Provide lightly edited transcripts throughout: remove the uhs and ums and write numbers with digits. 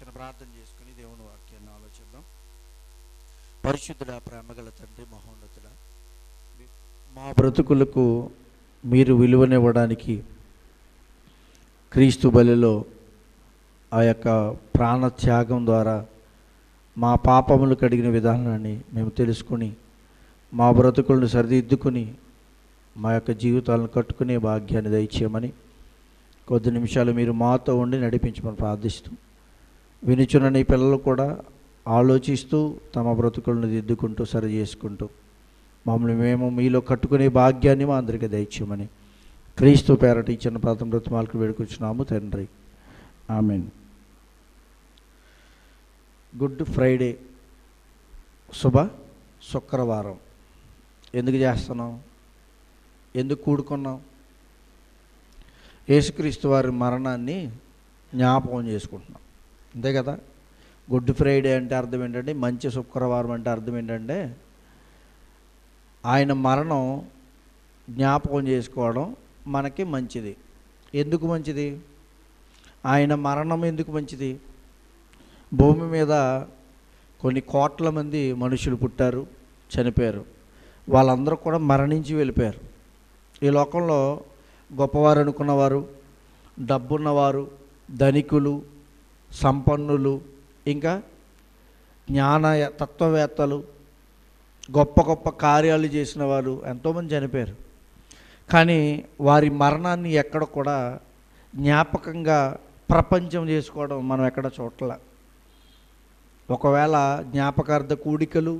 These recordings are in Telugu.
చిన్న ప్రార్థన చేసుకుని దేవుని వాక్యాన్ని ఆలోచిద్దాం. పరిశుద్ధుడా, ప్రేమగల తండ్రి, మహోన్నతుడా, మా బ్రతుకులకు మీరు విలువనివ్వడానికి క్రీస్తు బలిలో ఆ యొక్క ప్రాణత్యాగం ద్వారా మా పాపములు కడిగిన విధానాన్ని మేము తెలుసుకుని మా బ్రతుకులను సరిదిద్దుకుని మా యొక్క జీవితాలను కట్టుకునే భాగ్యాన్ని దయచేయమని కొద్ది నిమిషాలు మీరు మాతో ఉండి నడిపించమని ప్రార్థిస్తూ, వినుచున్న నీ పిల్లలు కూడా ఆలోచిస్తూ తమ బ్రతుకులను దిద్దుకుంటూ సరి చేసుకుంటూ మమ్మల్ని మేము మీలో కట్టుకునే భాగ్యాన్ని మా అందరికీ దయచేయమని క్రీస్తు పేరట ఇచ్చిన ప్రార్థన బ్రతుమాలకు వేడుకొచ్చున్నాము తండ్రి, ఆమేన్. గుడ్ ఫ్రైడే, శుభ శుక్రవారం ఎందుకు చేస్తున్నాం? ఎందుకు కూడుకున్నాం? యేసుక్రీస్తు వారి మరణాన్ని జ్ఞాపకం చేసుకుంటున్నాం, అంతే కదా. గుడ్ ఫ్రైడే అంటే అర్థం ఏంటంటే, మంచి శుక్రవారం అంటే అర్థం ఏంటంటే, ఆయన మరణం జ్ఞాపకం చేసుకోవడం మనకి మంచిది. ఎందుకు మంచిది? ఆయన మరణం ఎందుకు మంచిది? భూమి మీద కొన్ని కోట్ల మంది మనుషులు పుట్టారు, చనిపోయారు. వాళ్ళందరూ కూడా మరణించి వెళ్ళిపోయారు. ఈ లోకంలో గొప్పవారు అనుకున్నవారు, డబ్బున్నవారు, ధనికులు, సంపన్నులు, ఇంకా తత్వవేత్తలు, గొప్ప గొప్ప కార్యాలు చేసిన వారు ఎంతోమంది చనిపోయారు. కానీ వారి మరణాన్ని ఎక్కడ కూడా జ్ఞాపకంగా ప్రపంచం చేసుకోవడం మనం ఎక్కడ చూడలే. ఒకవేళ జ్ఞాపకార్థ కూడికలు,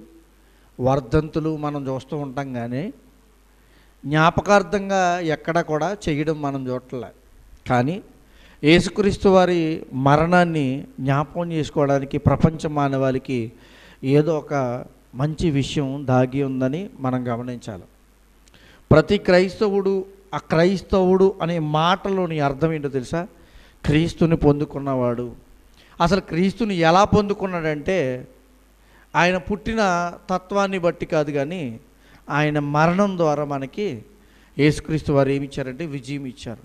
వర్ధంతులు మనం చూస్తూ ఉంటాం, కానీ జ్ఞాపకార్థంగా ఎక్కడ కూడా చేయడం మనం చూడలే. కానీ యేసుక్రీస్తు వారి మరణాన్ని జ్ఞాపకం చేసుకోవడానికి ప్రపంచ మానవాళికి ఏదో ఒక మంచి విషయం దాగి ఉందని మనం గమనించాలి. ప్రతి క్రైస్తవుడు అక్రైస్తవుడు అనే మాటలోని అర్థం ఏంటో తెలుసా? క్రీస్తుని పొందుకున్నవాడు. అసలు క్రీస్తుని ఎలా పొందుకున్నాడంటే, ఆయన పుట్టిన తత్వాన్ని బట్టి కాదు, కానీ ఆయన మరణం ద్వారా మనకి యేసుక్రీస్తు వారు ఏమి ఇచ్చారంటే విజయం ఇచ్చారు.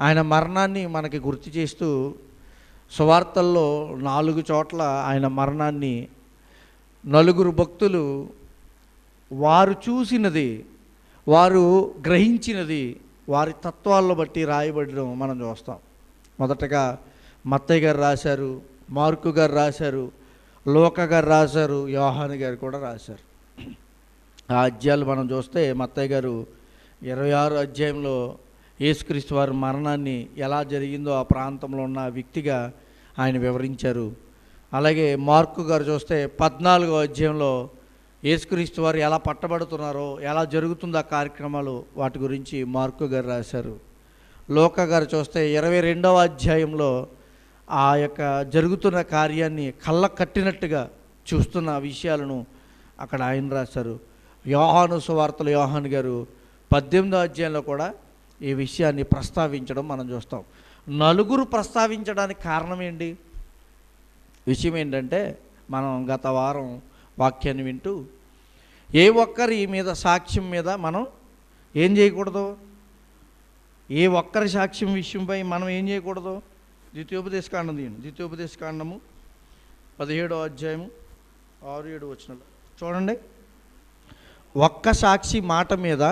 ఆయన మరణాన్ని మనకి గుర్తు చేస్తూ సువార్తల్లో 4 చోట్ల ఆయన మరణాన్ని నలుగురు భక్తులు వారు చూసినది, వారు గ్రహించినది, వారి తత్వాల్లో బట్టి రాయబడడం మనం చూస్తాం. మొదటగా మత్తయి గారు రాశారు, మార్కు గారు రాశారు, లూకా గారు రాశారు, యోహాను గారు కూడా రాశారు. ఆ అధ్యాయాలు మనం చూస్తే మత్తయి గారు 26 అధ్యాయంలో యేసుక్రీస్తు వారి మరణాన్ని ఎలా జరిగిందో ఆ ప్రాంతంలో ఉన్న వ్యక్తిగా ఆయన వివరించారు. అలాగే మార్కు గారు చూస్తే 14వ అధ్యాయంలో యేసుక్రీస్తు వారు ఎలా పట్టబడుతున్నారో, ఎలా జరుగుతుందో ఆ కార్యక్రమాలు, వాటి గురించి మార్కు గారు రాశారు. లూకా గారు చూస్తే 22వ అధ్యాయంలో ఆ యొక్క జరుగుతున్న కార్యాన్ని కళ్ళ కట్టినట్టుగా చూస్తున్న విషయాలను అక్కడ ఆయన రాశారు. యోహాను సువార్తలు యోహాను గారు 18వ అధ్యాయంలో కూడా ఈ విషయాన్ని ప్రస్తావించడం మనం చూస్తాం. నలుగురు ప్రస్తావించడానికి కారణం ఏంటి? విషయం ఏంటంటే, మనం గత వారం వాక్యాన్ని వింటూ ఏ ఒక్కరి మీద సాక్ష్యం మీద మనం ఏం చేయకూడదు, ఏ ఒక్కరి సాక్ష్యం విషయంపై మనం ఏం చేయకూడదు? ద్వితీయోపదేశకాండం తీయండి. ద్వితీయోపదేశకాండము 17వ అధ్యాయము 6-7 వచనాలు చూడండి. ఒక్క సాక్షి మాట మీద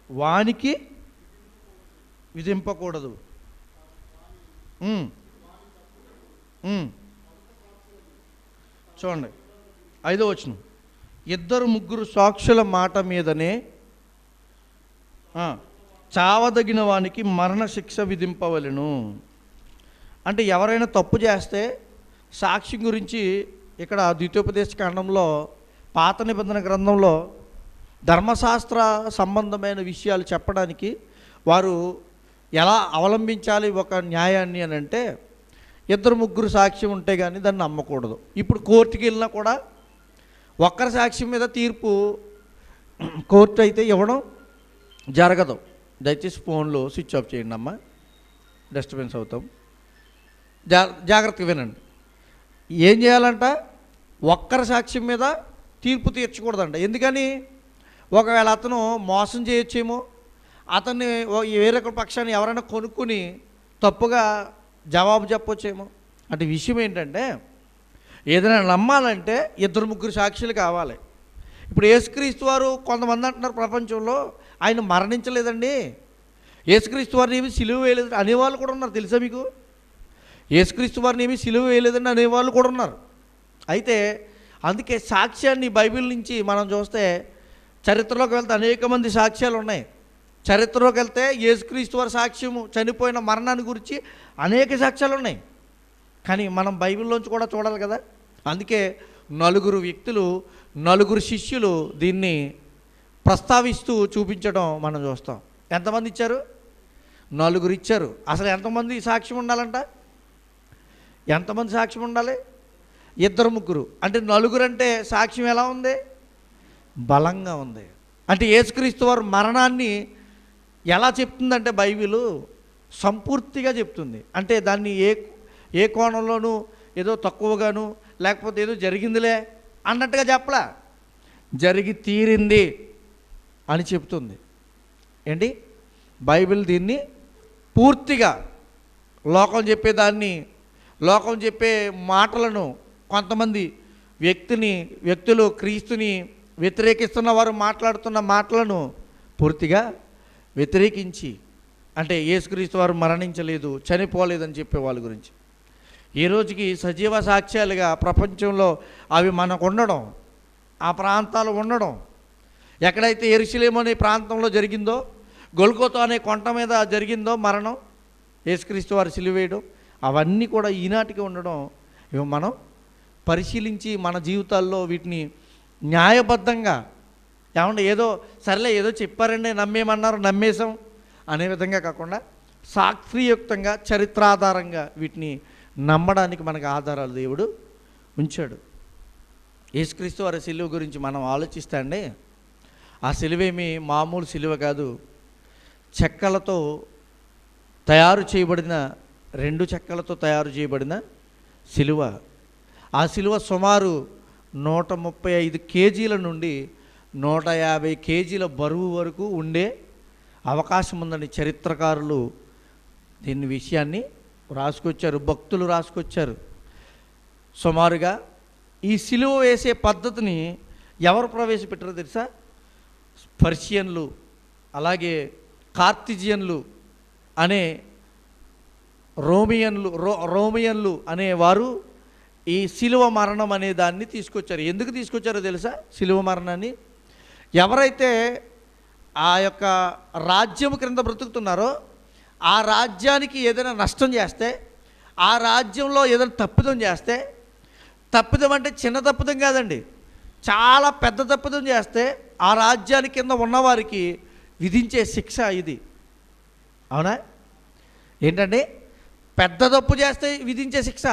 వానికి విధింపకూడదు. చూడండి 5వ వచనం, 2-3 సాక్షుల మాట మీదనే చావదగిన వానికి మరణశిక్ష విధింపవలెను. అంటే ఎవరైనా తప్పు చేస్తే సాక్షి గురించి ఇక్కడ ద్వితీయోపదేశకాండంలో, పాత నిబంధన గ్రంథంలో ధర్మశాస్త్ర సంబంధమైన విషయాలు చెప్పడానికి వారు ఎలా అవలంబించాలి ఒక న్యాయాన్ని అని అంటే, 2-3 సాక్ష్యం ఉంటే కానీ దాన్ని నమ్మకూడదు. ఇప్పుడు కోర్టుకి వెళ్ళినా కూడా ఒక్కరి సాక్ష్యం మీద తీర్పు కోర్టు అయితే ఇవ్వడం జరగదు. దయచేసి ఫోన్లో స్విచ్ ఆఫ్ చేయండి అమ్మా, డిస్టర్బెన్స్ అవుతాం. జాగ్రత్తగా వినండి. ఏం చేయాలంట? ఒక్కరి సాక్ష్యం మీద తీర్పు తీర్చకూడదంట. ఎందుకని? ఒకవేళ అతను మోసం చేయొచ్చేమో, అతన్ని వేరొక పక్షాన్ని ఎవరైనా కొనుక్కుని తప్పుగా జవాబు చెప్పొచ్చేమో. అంటే విషయం ఏంటంటే, ఏదైనా నమ్మాలంటే 2-3 సాక్షులు కావాలి. ఇప్పుడు యేసుక్రీస్తు వారు కొంతమంది అంటున్నారు ప్రపంచంలో ఆయన మరణించలేదండి, యేసుక్రీస్తు వారిని ఏమి సిలువ వేయలేదు అనేవాళ్ళు కూడా ఉన్నారు. తెలుసా మీకు? యేసుక్రీస్తు వారిని ఏమి సిలువ వేయలేదండి అనేవాళ్ళు కూడా ఉన్నారు. అయితే అందుకే సాక్ష్యాన్ని బైబిల్ నుంచి మనం చూస్తే చరిత్రలోకి వెళ్తే అనేక మంది సాక్ష్యాలు ఉన్నాయి. చరిత్రలోకి వెళ్తే యేసుక్రీస్తు వారి సాక్ష్యము, చనిపోయిన మరణాన్ని గురించి అనేక సాక్ష్యాలు ఉన్నాయి. కానీ మనం బైబిల్లోంచి కూడా చూడాలి కదా. అందుకే 4 వ్యక్తులు, 4 శిష్యులు దీన్ని ప్రస్తావిస్తూ చూపించడం మనం చూస్తాం. ఎంతమంది ఇచ్చారు? 4 ఇచ్చారు. అసలు ఎంతమంది సాక్ష్యం ఉండాలంట? ఎంతమంది సాక్ష్యం ఉండాలి? 2-3. అంటే 4 అంటే సాక్ష్యం ఎలా ఉంది? బలంగా ఉంది. అంటే యేసుక్రీస్తు వారు మరణాన్ని ఎలా చెప్తుందంటే బైబిలు సంపూర్తిగా చెప్తుంది. అంటే దాన్ని ఏ కోణంలోనూ ఏదో తక్కువగాను లేకపోతే ఏదో జరిగిందిలే అన్నట్టుగా చెప్పలా, జరిగి తీరింది అని చెప్తుంది. ఏంటి? బైబిల్ దీన్ని పూర్తిగా లోకం చెప్పేదాన్ని, లోకం చెప్పే మాటలను, కొంతమంది వ్యక్తులు క్రీస్తుని వ్యతిరేకిస్తున్న వారు మాట్లాడుతున్న మాటలను పూర్తిగా వ్యతిరేకించి, అంటే యేసుక్రీస్తు వారు మరణించలేదు, చనిపోలేదని చెప్పే వాళ్ళ గురించి ఈ రోజుకి సజీవ సాక్ష్యాలుగా ప్రపంచంలో అవి మనకు ఉండడం, ఆ ప్రాంతాలు ఉండడం, ఎక్కడైతే యెరూషలేము అనే ప్రాంతంలో జరిగిందో, గొల్గొతా అనే కొండ మీద జరిగిందో మరణం, యేసుక్రీస్తు వారు సిలువ వేయడం, అవన్నీ కూడా ఈనాటికి ఉండడం, ఇవి మనం పరిశీలించి మన జీవితాల్లో వీటిని న్యాయబద్ధంగా, ఏమన్నా ఏదో సర్లే ఏదో చెప్పారండి నమ్మేమన్నారు నమ్మేశాం అనే విధంగా కాకుండా సాక్షియుక్తంగా చరిత్రాధారంగా వీటిని నమ్మడానికి మనకు ఆధారాలు దేవుడు ఉంచాడు. యేసుక్రీస్తు వారి సిలువ గురించి మనం ఆలోచిస్తే అండి, ఆ సిలువేమి మామూలు సిలువ కాదు. చెక్కలతో తయారు చేయబడిన, 2 చెక్కలతో తయారు చేయబడిన సిలువ. ఆ సిలువ సుమారు 135 కేజీల నుండి 150 కేజీల బరువు వరకు ఉండే అవకాశం ఉందని చరిత్రకారులు దీని విషయాన్ని రాసుకొచ్చారు, భక్తులు రాసుకొచ్చారు. సుమారుగా ఈ సిలువ వేసే పద్ధతిని ఎవరు ప్రవేశపెట్టారో తెలుసా? పర్షియన్లు, అలాగే కార్తిజియన్లు అనే రోమియన్లు అనేవారు ఈ సిలువ మరణం అనే దాన్ని తీసుకొచ్చారు. ఎందుకు తీసుకొచ్చారో తెలుసా? సిలువ మరణాన్ని ఎవరైతే ఆ యొక్క రాజ్యం క్రింద బ్రతుకుతున్నారో, ఆ రాజ్యానికి ఏదైనా నష్టం చేస్తే, ఆ రాజ్యంలో ఏదైనా తప్పిదం చేస్తే, తప్పిదం అంటే చిన్న తప్పిదం కాదండి, చాలా పెద్ద తప్పిదం చేస్తే ఆ రాజ్యానికి కింద ఉన్నవారికి విధించే శిక్ష ఇది. అవునా? ఏంటంటే పెద్ద తప్పు చేస్తే విధించే శిక్ష.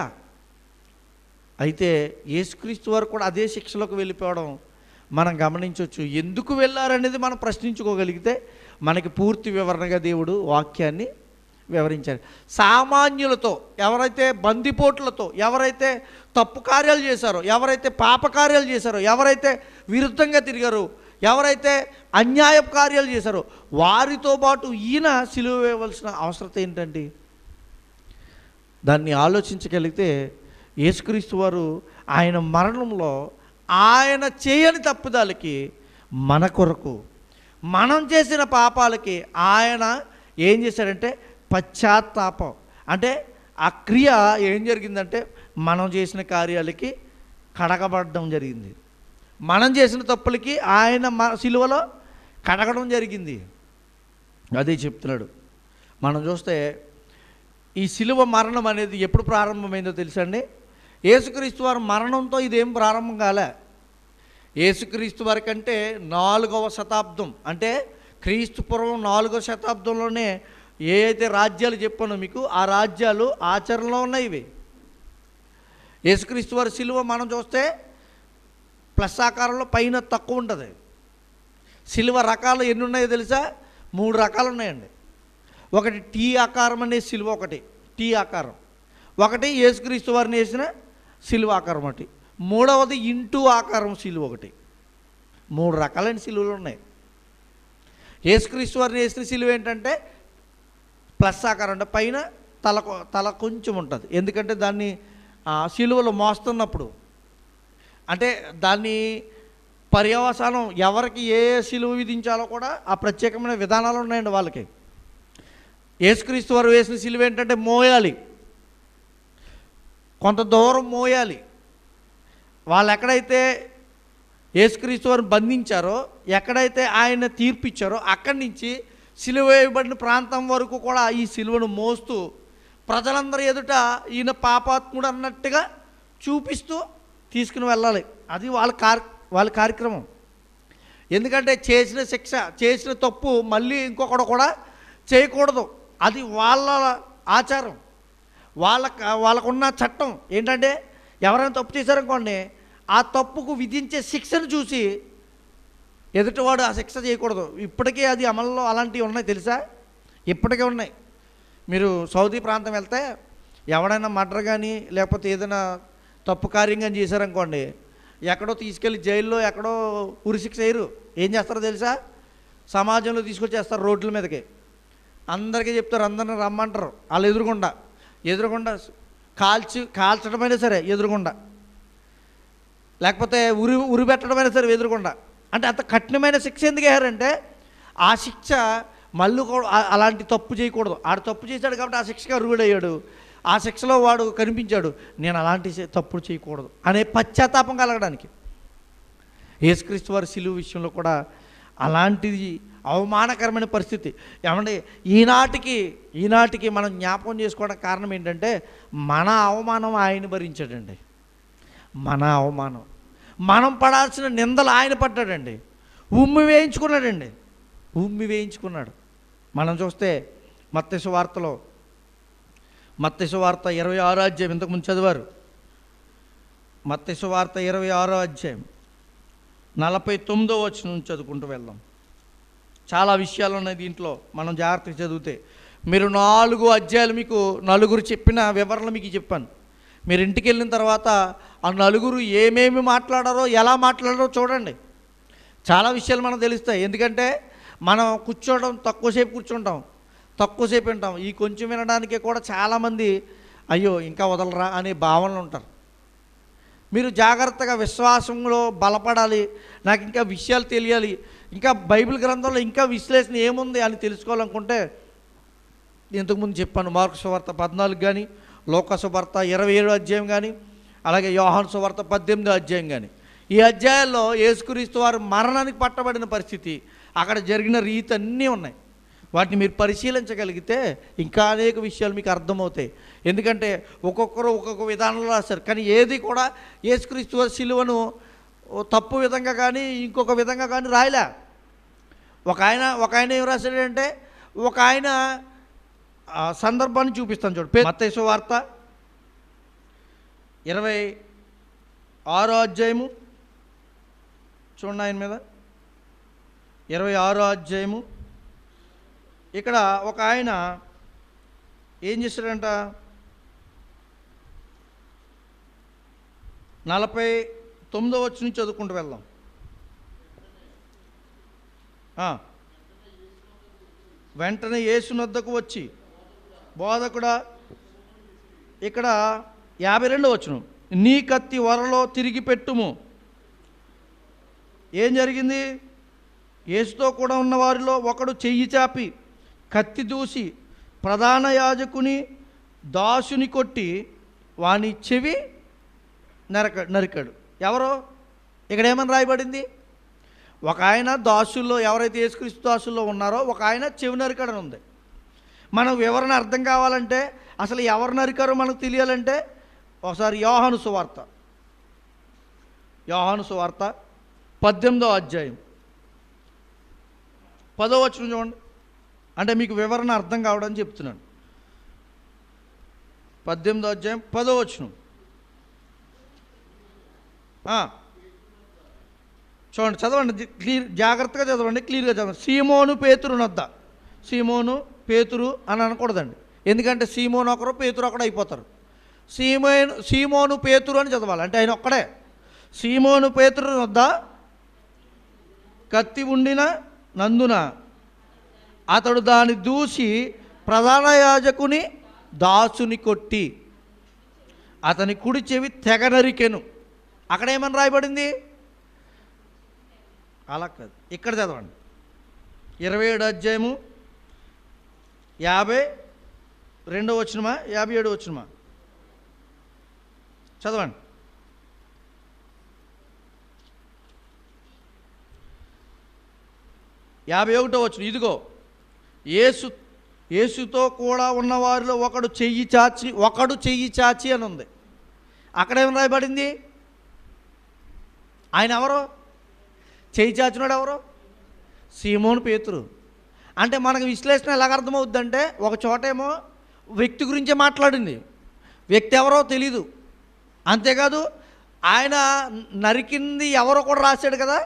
అయితే యేసుక్రీస్తు వారు కూడా అదే శిక్షలోకి వెళ్ళిపోవడం మనం గమనించవచ్చు. ఎందుకు వెళ్ళారనేది మనం ప్రశ్నించుకోగలిగితే మనకి పూర్తి వివరణగా దేవుడు వాక్యాన్ని వివరించారు. సామాన్యులతో, ఎవరైతే బందిపోట్లతో, ఎవరైతే తప్పు కార్యాలు చేశారో, ఎవరైతే పాపకార్యాలు చేశారో, ఎవరైతే విరుద్ధంగా తిరిగారో, ఎవరైతే అన్యాయపు కార్యాలు చేశారో వారితో పాటు ఈయన సిలువ వేయవలసిన అవసరం ఏంటండి? దాన్ని ఆలోచించగలిగితే యేసుక్రీస్తు వారు ఆయన మరణంలో ఆయన చేయని తప్పుదాలకి, మన కొరకు మనం చేసిన పాపాలకి ఆయన ఏం చేశాడంటే పశ్చాత్తాపం. అంటే ఆ క్రియ ఏం జరిగిందంటే మనం చేసిన కార్యాలకి కడగబడడం జరిగింది. మనం చేసిన తప్పులకి ఆయన సిలువలో కడగడం జరిగింది. అదే చెప్తున్నాడు. మనం చూస్తే ఈ సిలువ మరణం అనేది ఎప్పుడు ప్రారంభమైందో తెలుసండి? యేసుక్రీస్తు వారి మరణంతో ఇదేం ప్రారంభం కాలే. యేసుక్రీస్తు వారి కంటే 4వ శతాబ్దం, అంటే క్రీస్తు పూర్వం 4వ శతాబ్దంలోనే ఏ అయితే రాజ్యాలు చెప్పానో మీకు, ఆ రాజ్యాలు ఆచరణలో ఉన్నాయి. ఇవి యేసుక్రీస్తు వారి సిలువ మనం చూస్తే ప్లస్ ఆకారంలో పైన తక్కువ ఉంటుంది. సిలువ రకాలు ఎన్ని ఉన్నాయో తెలుసా? 3 రకాలు ఉన్నాయండి. ఒకటి టీ ఆకారం అనే సిలువ, ఒకటి టీ ఆకారం, ఒకటి యేసుక్రీస్తు వారిని వేసిన సిలువ ఆకారం, ఒకటి మూడవది ఇంటూ ఆకారం సిలువ, ఒకటి. 3 రకాలైన సిలువలు ఉన్నాయి. యేసుక్రీస్తు వారిని వేసిన సిలువ ఏంటంటే ప్లస్ ఆకారం, అంటే పైన తల కొంచెం ఉంటుంది. ఎందుకంటే దాన్ని సిలువలో మోస్తున్నప్పుడు, అంటే దాన్ని పర్యవసానం ఎవరికి ఏ సిలువ విధించాలో కూడా ఆ ప్రత్యేకమైన విధానాలు ఉన్నాయండి వాళ్ళకి. యేసుక్రీస్తు వారు వేసిన సిలువ ఏంటంటే మోయాలి, కొంత దూరం మోయాలి. వాళ్ళు ఎక్కడైతే యేసుక్రీస్తు వారిని బంధించారో, ఎక్కడైతే ఆయన తీర్పిచ్చారో అక్కడి నుంచి సిలువ వేయబడిన ప్రాంతం వరకు కూడా ఈ సిలువను మోస్తూ ప్రజలందరి ఎదుట ఈయన పాపాత్ముడు అన్నట్టుగా చూపిస్తూ తీసుకుని వెళ్ళాలి. అది వాళ్ళ కార్యక్రమం. ఎందుకంటే చేసిన శిక్ష, చేసిన తప్పు మళ్ళీ ఇంకొకడు కూడా చేయకూడదు. అది వాళ్ళ ఆచారం, వాళ్ళకున్న చట్టం ఏంటంటే ఎవరైనా తప్పు చేశారనుకోండి, ఆ తప్పుకు విధించే శిక్షను చూసి ఎదుటివాడు ఆ శిక్ష చేయకూడదు. ఇప్పటికీ అది అమల్లో అలాంటివి ఉన్నాయి తెలుసా, ఇప్పటికే ఉన్నాయి. మీరు సౌదీ ప్రాంతం వెళ్తే ఎవడైనా మర్డర్ కానీ లేకపోతే ఏదైనా తప్పు కార్యం కానీ చేశారనుకోండి, ఎక్కడో తీసుకెళ్ళి జైల్లో ఎక్కడో ఉరిశిక్ష వేయరు. ఏం చేస్తారో తెలుసా, సమాజంలో తీసుకొచ్చేస్తారు రోడ్ల మీదకి. అందరికీ చెప్తారు, అందరిని రమ్మంటారు. వాళ్ళు ఎదురుగుండా కాల్చడమైనా సరే ఎదురుగుండా, లేకపోతే ఉరి పెట్టడమైనా సరే ఎదురుగుండా. అంటే అంత కఠినమైన శిక్ష ఎందుకు వేయారంటే ఆ శిక్ష మళ్ళీ కూడా అలాంటి తప్పు చేయకూడదు. ఆడు తప్పు చేశాడు కాబట్టి ఆ శిక్షగా అర్హుడయ్యాడు. ఆ శిక్షలో వాడు కనిపించాడు, నేను అలాంటి తప్పులు చేయకూడదు అనే పశ్చాత్తాపం కలగడానికి. యేసుక్రీస్తు వారి సిలువ విషయంలో కూడా అలాంటిది అవమానకరమైన పరిస్థితి. ఏమంటే ఈనాటికి మనం జ్ఞాపకం చేసుకోవడానికి కారణం ఏంటంటే మన అవమానం ఆయన భరించాడండి. మన అవమానం, మనం పడాల్సిన నిందలు ఆయన పడ్డాడండి. ఉమ్మి వేయించుకున్నాడు. మనం చూస్తే మత్తయి సువార్త 26వ అధ్యాయం, ఇంతకుముందు చదివారు. మత్తయి సువార్త 26వ అధ్యాయం 49వ వచనం నుంచి చదువుకుంటూ వెళ్దాం. చాలా విషయాలు ఉన్నాయి దీంట్లో, మనం జాగ్రత్తగా చదివితే. మీరు 4 అధ్యాయాలు మీకు నలుగురు చెప్పిన వివరణలు మీకు చెప్పాను. మీరు ఇంటికి వెళ్ళిన తర్వాత ఆ నలుగురు ఏమేమి మాట్లాడారో, ఎలా మాట్లాడారో చూడండి. చాలా విషయాలు మనకు తెలుస్తాయి. ఎందుకంటే మనం తక్కువసేపు కూర్చుంటాం, తక్కువసేపు వింటాం. ఈ కొంచెం వినడానికే కూడా చాలామంది అయ్యో ఇంకా వదలరా అనే భావనలు ఉంటారు. మీరు జాగ్రత్తగా విశ్వాసంలో బలపడాలి, నాకు ఇంకా విషయాలు తెలియాలి, ఇంకా బైబిల్ గ్రంథంలో ఇంకా విశ్లేషణ ఏముంది అని తెలుసుకోవాలనుకుంటే, ఇంతకుముందు చెప్పాను, మార్కు సువార్త 14 కానీ, లూకా సువార్త 27వ అధ్యాయం కానీ, అలాగే యోహాను సువార్త 18వ అధ్యాయం కానీ, ఈ అధ్యాయాల్లో యేసుక్రీస్తు వారు మరణానికి పట్టబడిన పరిస్థితి, అక్కడ జరిగిన రీతి అన్నీ ఉన్నాయి. వాటిని మీరు పరిశీలించగలిగితే ఇంకా అనేక విషయాలు మీకు అర్థమవుతాయి. ఎందుకంటే ఒక్కొక్కరు ఒక్కొక్క విధానంలో రాశారు, కానీ ఏది కూడా యేసుక్రీస్తు వారి సిలువను తప్పు విధంగా కానీ ఇంకొక విధంగా కానీ రాయలే. ఒక ఆయన ఏం రాశాడంటే, ఒక ఆయన సందర్భాన్ని చూపిస్తాను చూడు. మత్తయి సువార్త 26వ అధ్యాయము చూడండి, ఆయన మీద 26వ అధ్యాయము. ఇక్కడ ఒక ఆయన ఏం చేశాడంట, 49వ వచనం నుంచి చదువుకుంటూ వెళ్దాం. వెంటనే యేసునొద్దకు వచ్చి, బోధకుడా, ఇక్కడ 52వ వచనం, నీ కత్తి వరలో తిరిగి పెట్టుము. ఏం జరిగింది? యేసుతో కూడా ఉన్న వారిలో ఒకడు చెయ్యి చాపి కత్తి దూసి ప్రధాన యాజకుని దాసుని కొట్టి వాని చెవి నరికాడు. ఎవరో ఇక్కడ ఏమని రాయబడింది? ఒక ఆయన దాసుల్లో, ఎవరైతే యేసుక్రీస్తు దాసుల్లో ఉన్నారో ఒక ఆయన చెవి నరికాడని ఉంది. మనకు వివరణ అర్థం కావాలంటే, అసలు ఎవరు నరికారో మనకు తెలియాలంటే ఒకసారి యోహాను సువార్త 18వ అధ్యాయం 10వ వచనం చూడండి. అంటే మీకు వివరణ అర్థం కావడానికి చెప్తున్నాను. 18వ అధ్యాయం 10వ వచనం చూడండి, చదవండి, జాగ్రత్తగా చదవండి, క్లియర్గా చదవండి. సీమోను పేతురు అని అనకూడదండి, ఎందుకంటే సీమోను ఒకరు పేతురు ఒకడు అయిపోతారు. సీమోను పేతురు అని చదవాలి, అంటే ఆయన ఒక్కడే. సీమోను పేతురు వద్ద కత్తి ఉండిన నందున అతడు దాన్ని దూసి ప్రధాన యాజకుని దాసుని కొట్టి అతని కుడి చెవి తెగ నరికెను. అక్కడ ఏమని రాయబడింది? అలా కాదు, ఇక్కడ చదవండి. 27 అధ్యాయము 52వ వచనమా 57వ వచనమా చదవండి. 51వ వచనం. ఇదిగో యేసుతో కూడా ఉన్న వారిలో ఒకడు చెయ్యి చాచి అని ఉంది. అక్కడేమని రాయబడింది? ఆయన ఎవరు? చెయ్యి చాచినాడు ఎవరు? సీమోను పేతురు. అంటే మనకు విశ్లేషణ ఎలాగ అర్థమవుద్దంటే, ఒక చోటేమో వ్యక్తి గురించే మాట్లాడింది, వ్యక్తి ఎవరో తెలీదు. అంతేకాదు ఆయన నరికింది ఎవరో కూడా రాశాడు కదా,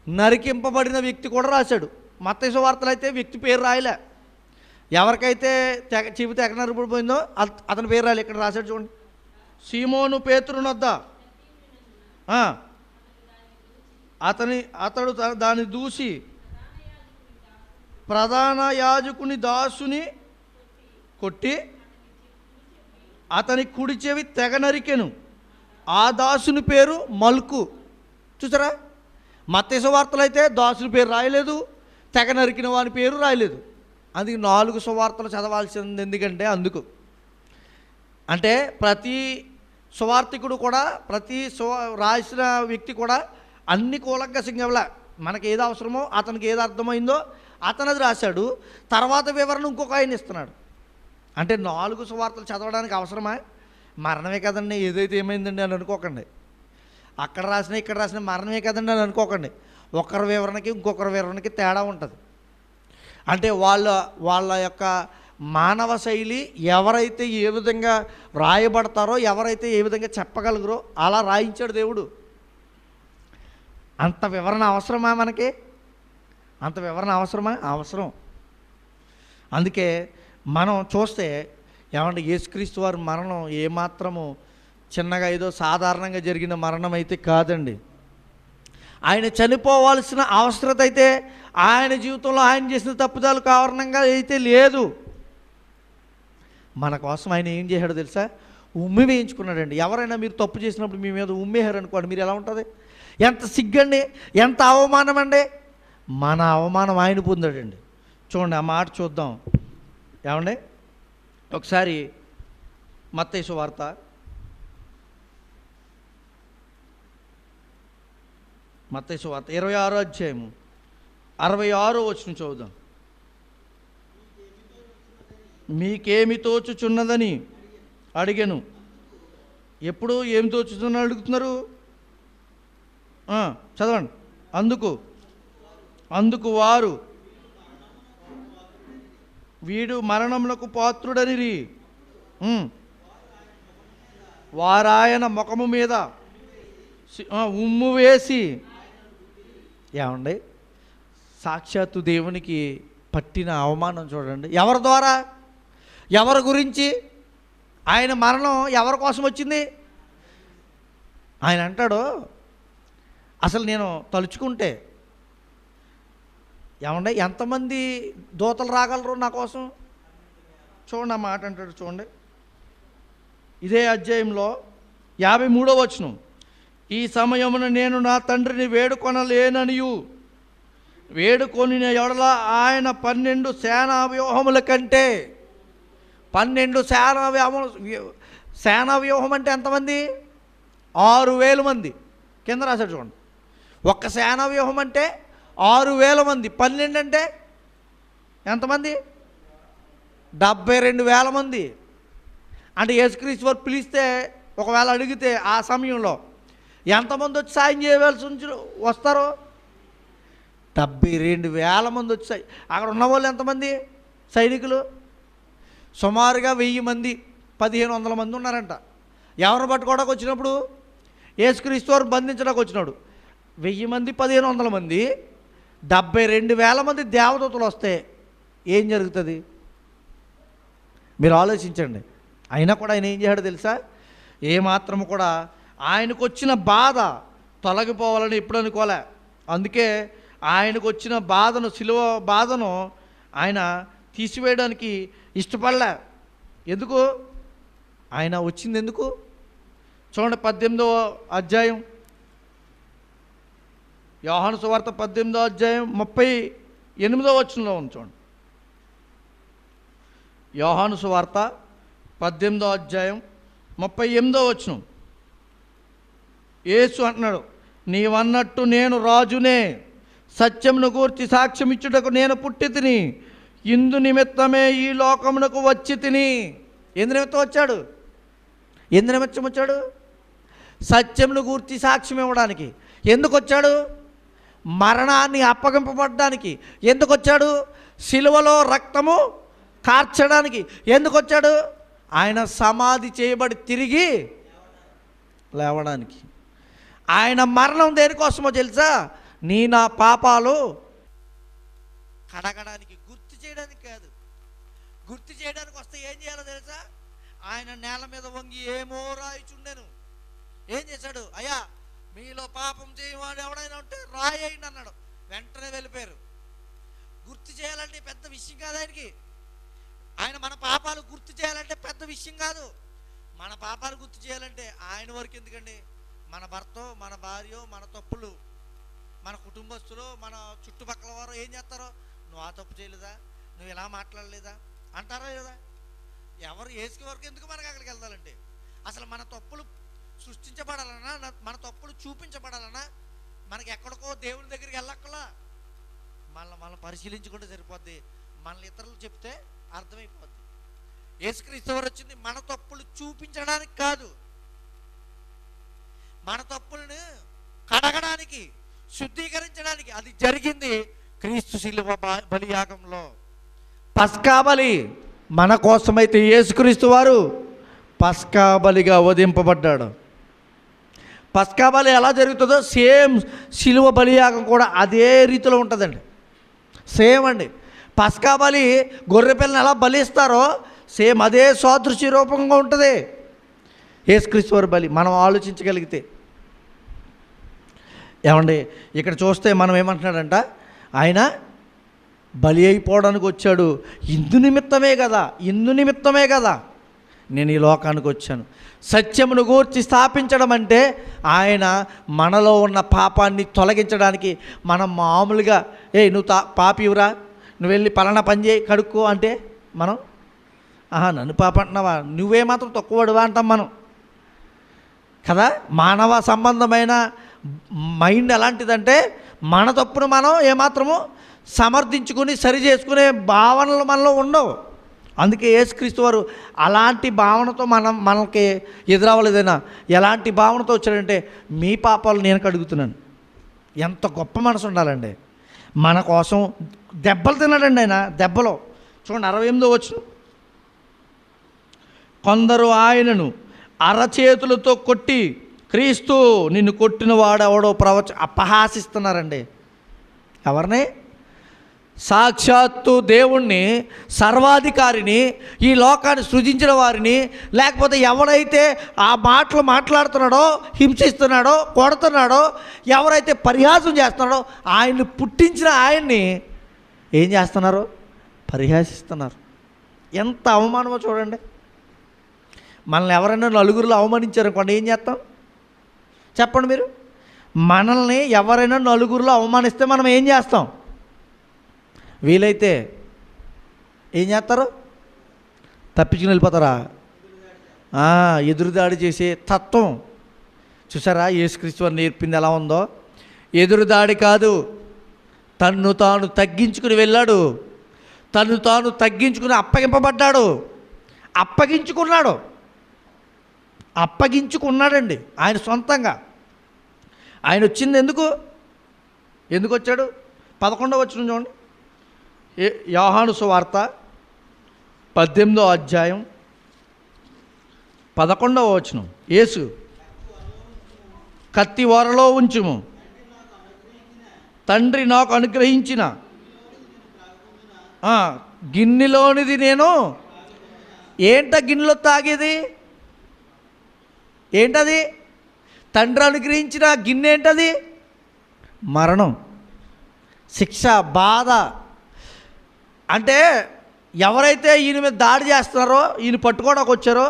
నరికింపబడిన వ్యక్తి కూడా రాశాడు. మత్తయి సువార్తలు అయితే వ్యక్తి పేరు రాయలే. ఎవరికైతే చెవి తెగ నరికిపోయిందో అతని పేరు రాయలే. ఇక్కడ రాశాడు చూడండి, సీమోను పేతురునొద్ద అతడు దాన్ని దూసి ప్రధాన యాజకుని దాసుని కొట్టి అతని కుడి చెవి తెగ నరికెను. ఆ దాసుని పేరు మల్కు. చూసారా, మత్తయి సువార్తలు అయితే దాసుని పేరు రాయలేదు, తెగ నరికిన వాని పేరు రాయలేదు. అందుకే 4 సువార్తలు చదవాల్సింది. ఎందుకంటే అంటే ప్రతి సువార్తికుడు కూడా, ప్రతి రాసిన వ్యక్తి కూడా అన్ని కూలంకషంగా మనకి ఏది అవసరమో, అతనికి ఏది అర్థమైందో అతనది రాశాడు. తర్వాత వివరణ ఇంకొక ఆయన ఇస్తున్నాడు. అంటే 4 సువార్తలు చదవడానికి అవసరమా? మరణమే కదండి, ఏదైతే ఏమైందండి అని అనుకోకండి. అక్కడ రాసిన ఇక్కడ రాసిన మరణమే కదండి అని అనుకోకండి. ఒకరి వివరణకి ఇంకొకరి వివరణకి తేడా ఉంటుంది. అంటే వాళ్ళ యొక్క మానవ శైలి, ఎవరైతే ఏ విధంగా రాయబడతారో, ఎవరైతే ఏ విధంగా చెప్పగలరో అలా రాయించాడు దేవుడు. అంత వివరణ అవసరమా మనకి? అంత వివరణ అవసరమా? అవసరం. అందుకే మనం చూస్తే ఏమంటే యేసుక్రీస్తు వారి మరణం ఏమాత్రము చిన్నగా ఏదో సాధారణంగా జరిగిన మరణం అయితే కాదండి. ఆయన చనిపోవాల్సిన అవసరత అయితే ఆయన జీవితంలో ఆయన చేసిన తప్పుదాలు కారణంగా అయితే లేదు. మన కోసం ఆయన ఏం చేశాడో తెలుసా? ఉమ్మి వేయించుకున్నాడండి. ఎవరైనా మీరు తప్పు చేసినప్పుడు మీ మీద ఉమ్మేశారు అనుకోండి, మీరు ఎలా ఉంటుంది? ఎంత సిగ్గండి, ఎంత అవమానం అండి. మన అవమానం ఆయన పొందాడండి. చూడండి, ఆ మాట చూద్దాం. ఏమండి, ఒకసారి మత్తయి సువార్త 26వ అధ్యాయము 66వ వచనం చదువుదాం. మీకేమి తోచుచున్నదని అడిగాను. ఎప్పుడు ఏమి తోచుచున్న అడుగుతున్నారు? చదవండి. అందుకు వారు వీడు మరణములకు పాత్రుడనిరి. వారాయన ముఖము మీద ఉమ్ము వేసి, ఏమండి, సాక్షాత్తు దేవునికి పట్టిన అవమానం చూడండి. ఎవరి ద్వారా, ఎవరి గురించి? ఆయన మరణం ఎవరి కోసం వచ్చింది? ఆయన అంటాడు, అసలు నేను తలుచుకుంటే ఏమండి ఎంతమంది దూతలు రాగలరు నా కోసం? చూడండి, ఆ మాట అంటాడు చూడండి. ఇదే అధ్యాయంలో 53వ వచనం. ఈ సమయమున నేను నా తండ్రిని వేడుకొనలేననియు వేడుకొని ఎడల ఆయన 12 సేనా వ్యూహముల కంటే 12 సేనా వ్యూహం అంటే ఎంతమంది? 6,000 మంది. కింద రాశాడు చూడండి. ఒక్క సేనా వ్యూహం అంటే 6,000 మంది. 12 అంటే ఎంతమంది? 72,000 మంది. అంటే యేసుక్రీస్తు వారు పిలిస్తే, ఒకవేళ అడిగితే ఆ సమయంలో ఎంతమంది వచ్చి సాయం చేయవలసి వస్తారో? 72,000 మంది వచ్చాయి. అక్కడ ఉన్న వాళ్ళు ఎంతమంది? సైనికులు సుమారుగా 1000 మంది, 1,500 మంది ఉన్నారంట. ఎవరిని పట్టుకోవడానికి వచ్చినప్పుడు? యేసుక్రీస్తు వారు బంధించడానికి వచ్చినాడు. 1000 మంది, 1,500 మంది, 72,000 మంది దేవదూతలు వస్తే ఏం జరుగుతుంది? మీరు ఆలోచించండి. అయినా కూడా ఆయన ఏం చేశాడో తెలుసా? ఏమాత్రము కూడా ఆయనకు వచ్చిన బాధ తొలగిపోవాలని ఎప్పుడు అనుకోలే. అందుకే ఆయనకు వచ్చిన బాధను, శిలువ బాధను ఆయన తీసివేయడానికి ఇష్టపడలే. ఎందుకు ఆయన వచ్చింది ఎందుకు? చూడండి 18వ అధ్యాయం, యోహాను సువార్త 18వ అధ్యాయం 38వ వచనంలో ఉంది. చూడండి, యోహాను సువార్త 18వ అధ్యాయం 38వ వచనం. యేసు అంటున్నాడు, నీవన్నట్టు నేను రాజునే, సత్యమును గూర్చి సాక్ష్యం ఇచ్చుటకు నేను పుట్టి తిని, ఇందు నిమిత్తమే ఈ లోకమునకు వచ్చి తిని. ఎందు నిమిత్తం వచ్చాడు? ఎందు నిమిత్తం వచ్చాడు? సత్యమును గూర్చి సాక్ష్యం ఇవ్వడానికి. ఎందుకు వచ్చాడు? మరణాన్ని అప్పగింపబడడానికి. ఎందుకు వచ్చాడు? సిలువలో రక్తము కార్చడానికి. ఎందుకు వచ్చాడు? ఆయన సమాధి చేయబడి తిరిగి లేవడానికి. ఆయన మరణం దేనికోసమో తెలుసా? నా పాపాలు కడగడానికి, గుర్తు చేయడానికి కాదు. గుర్తు చేయడానికి వస్తే ఏం చేయాలో తెలుసా? ఆయన నేల మీద వంగి ఏమో రాయిచుండెను. ఏం చేశాడు? అయ్యా, మీలో పాపం చేయవాడు ఎవడైనా ఉంటే రాయండి అన్నాడు. వెంటనే వెళ్ళిపోయారు. గుర్తు చేయాలంటే పెద్ద విషయం కాదు ఆయనకి. ఆయన మన పాపాలు గుర్తు చేయాలంటే పెద్ద విషయం కాదు. మన పాపాలు గుర్తు చేయాలంటే ఆయన వరకు ఎందుకండి? మన భర్త, మన భార్య, మన తప్పులు, మన కుటుంబస్తులు, మన చుట్టుపక్కల వారు ఏం చేస్తారో, నువ్వు ఆ తప్పు చేయలేదా, నువ్వు ఇలా మాట్లాడలేదా అంటారా లేదా? ఎవరు ఏసుకి వరకు ఎందుకు మనకు అక్కడికి వెళ్తారంటే? అసలు మన తప్పులు సృష్టించబడాలన్నా, మన తప్పులు చూపించబడాలన్నా మనకి ఎక్కడికో దేవుని దగ్గరికి వెళ్ళక్కలా. మనం పరిశీలించుకుంటే సరిపోద్ది. మనల్ని ఇతరులు చెప్తే అర్థమైపోద్ది. యేసుక్రీస్తు వారు వచ్చింది మన తప్పులు చూపించడానికి కాదు, మన తప్పులను కడగడానికి, శుద్ధీకరించడానికి. అది జరిగింది క్రీస్తు శిలువ బలియాగంలో. పస్కా బలి మన కోసమైతే యేసుక్రీస్తు వారు పస్కా బలిగా వధింపబడ్డాడు. పస్కా బలి ఎలా జరుగుతుందో సేమ్ శిలువ బలియాగం కూడా అదే రీతిలో ఉంటుందండి. సేమ్ అండి. పస్కా బలి గొర్రె పిల్లని ఎలా బలిస్తారో సేమ్ అదే సాదృశ్య రూపంగా ఉంటుంది యేసుక్రీస్తు వారి బలి. మనం ఆలోచించగలిగితే. ఏమండి, ఇక్కడ చూస్తే మనం ఏమంటున్నాడంట, ఆయన బలి అయిపోవడానికి వచ్చాడు. ఇందు నిమిత్తమే కదా నేను ఈ లోకానికి వచ్చాను. సత్యమును గూర్చి స్థాపించడం అంటే ఆయన మనలో ఉన్న పాపాన్ని తొలగించడానికి. మనం మామూలుగా నువ్వు పాపివురా, నువ్వు వెళ్ళి పలానా పని చేయి, కడుక్కో అంటే మనం నన్ను పాప అంటున్నావా, నువ్వే మాత్రం తక్కువడువా అంటాం మనం కదా. మానవ సంబంధమైన మైండ్ ఎలాంటిదంటే మన తప్పును మనం ఏమాత్రము సమర్థించుకుని సరి చేసుకునే భావనలు మనలో ఉండవు. అందుకే యేసుక్రీస్తు వారు అలాంటి భావనతో మనకి ఎదురవ్వలేదైనా. ఎలాంటి భావనతో వచ్చాడంటే, మీ పాపాలు నేను కడుగుతున్నాను. ఎంత గొప్ప మనసు ఉండాలండి. మన కోసం దెబ్బలు తిన్నాడండి ఆయన. దెబ్బలో చూడండి 68వ వచనం. కొందరు ఆయనను అరచేతులతో కొట్టి, క్రీస్తు నిన్ను కొట్టిన వాడెవడో అపహాసిస్తున్నారండి. ఎవరిని? సాక్షాత్తు దేవుణ్ణి, సర్వాధికారిని, ఈ లోకాన్ని సృజించిన వారిని, లేకపోతే ఎవరైతే ఆ మాటలు మాట్లాడుతున్నాడో, హింసిస్తున్నాడో, కొడుతున్నాడో, ఎవరైతే పరిహాసం చేస్తున్నాడో, ఆయన్ని పుట్టించిన ఆయన్ని ఏం చేస్తున్నారు? పరిహాసిస్తున్నారు. ఎంత అవమానమో చూడండి. మనల్ని ఎవరైనా నలుగురిలో అవమానించారనుకోండి, ఏం చేస్తాం చెప్పండి మీరు? మనల్ని ఎవరైనా నలుగురిలో అవమానిస్తే మనం ఏం చేస్తాం? వీలైతే ఏం చేస్తారు? తప్పించుకుని వెళ్ళిపోతారా? ఎదురుదాడి చేసే తత్వం చూసారా? యేసుక్రీస్తు వారు నేర్పింది ఎలా ఉందో. ఎదురుదాడి కాదు, తన్ను తాను తగ్గించుకుని వెళ్ళాడు. తను తాను తగ్గించుకుని అప్పగింపబడ్డాడు. అప్పగించుకున్నాడండి ఆయన సొంతంగా. ఆయన వచ్చింది ఎందుకు వచ్చాడు? 11వ వచనం చూడండి. యోహాను సువార్త 18వ అధ్యాయం 11వ వచనం. యేసు, కత్తి ఓరలో ఉంచుము, తండ్రి నాకు అనుగ్రహించిన గిన్నెలోనిది నేను. ఏంట గిన్నెలో తాగేది? ఏంటది? తండ్రి అనుగ్రహించిన గిన్నె ఏంటది? మరణం, శిక్ష, బాధ. అంటే ఎవరైతే ఈయన మీద దాడి చేస్తున్నారో, ఈయన పట్టుకోవడానికి వచ్చారో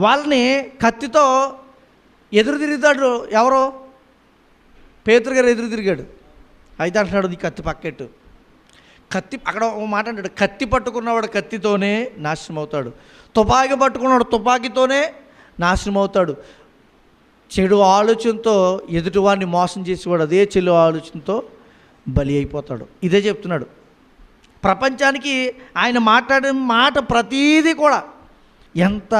వాళ్ళని కత్తితో ఎదురు తిరుగుతాడు. ఎవరో పేతురు గారు ఎదురు తిరిగాడు. అయితే అంటున్నాడు, నీ కత్తి పక్కెట్టు. కత్తి అక్కడ ఒక మాట అంటాడు, కత్తి పట్టుకున్నవాడు కత్తితోనే నాశనం అవుతాడు, తుపాకీ పట్టుకున్నవాడు తుపాకీతోనే నాశనం అవుతాడు. చెడు ఆలోచనతో ఎదుటివాడిని మోసం చేసేవాడు అదే చెడు ఆలోచనతో బలి అయిపోతాడు. ఇదే చెప్తున్నాడు. ప్రపంచానికి ఆయన మాట్లాడిన మాట ప్రతీదీ కూడా ఎంత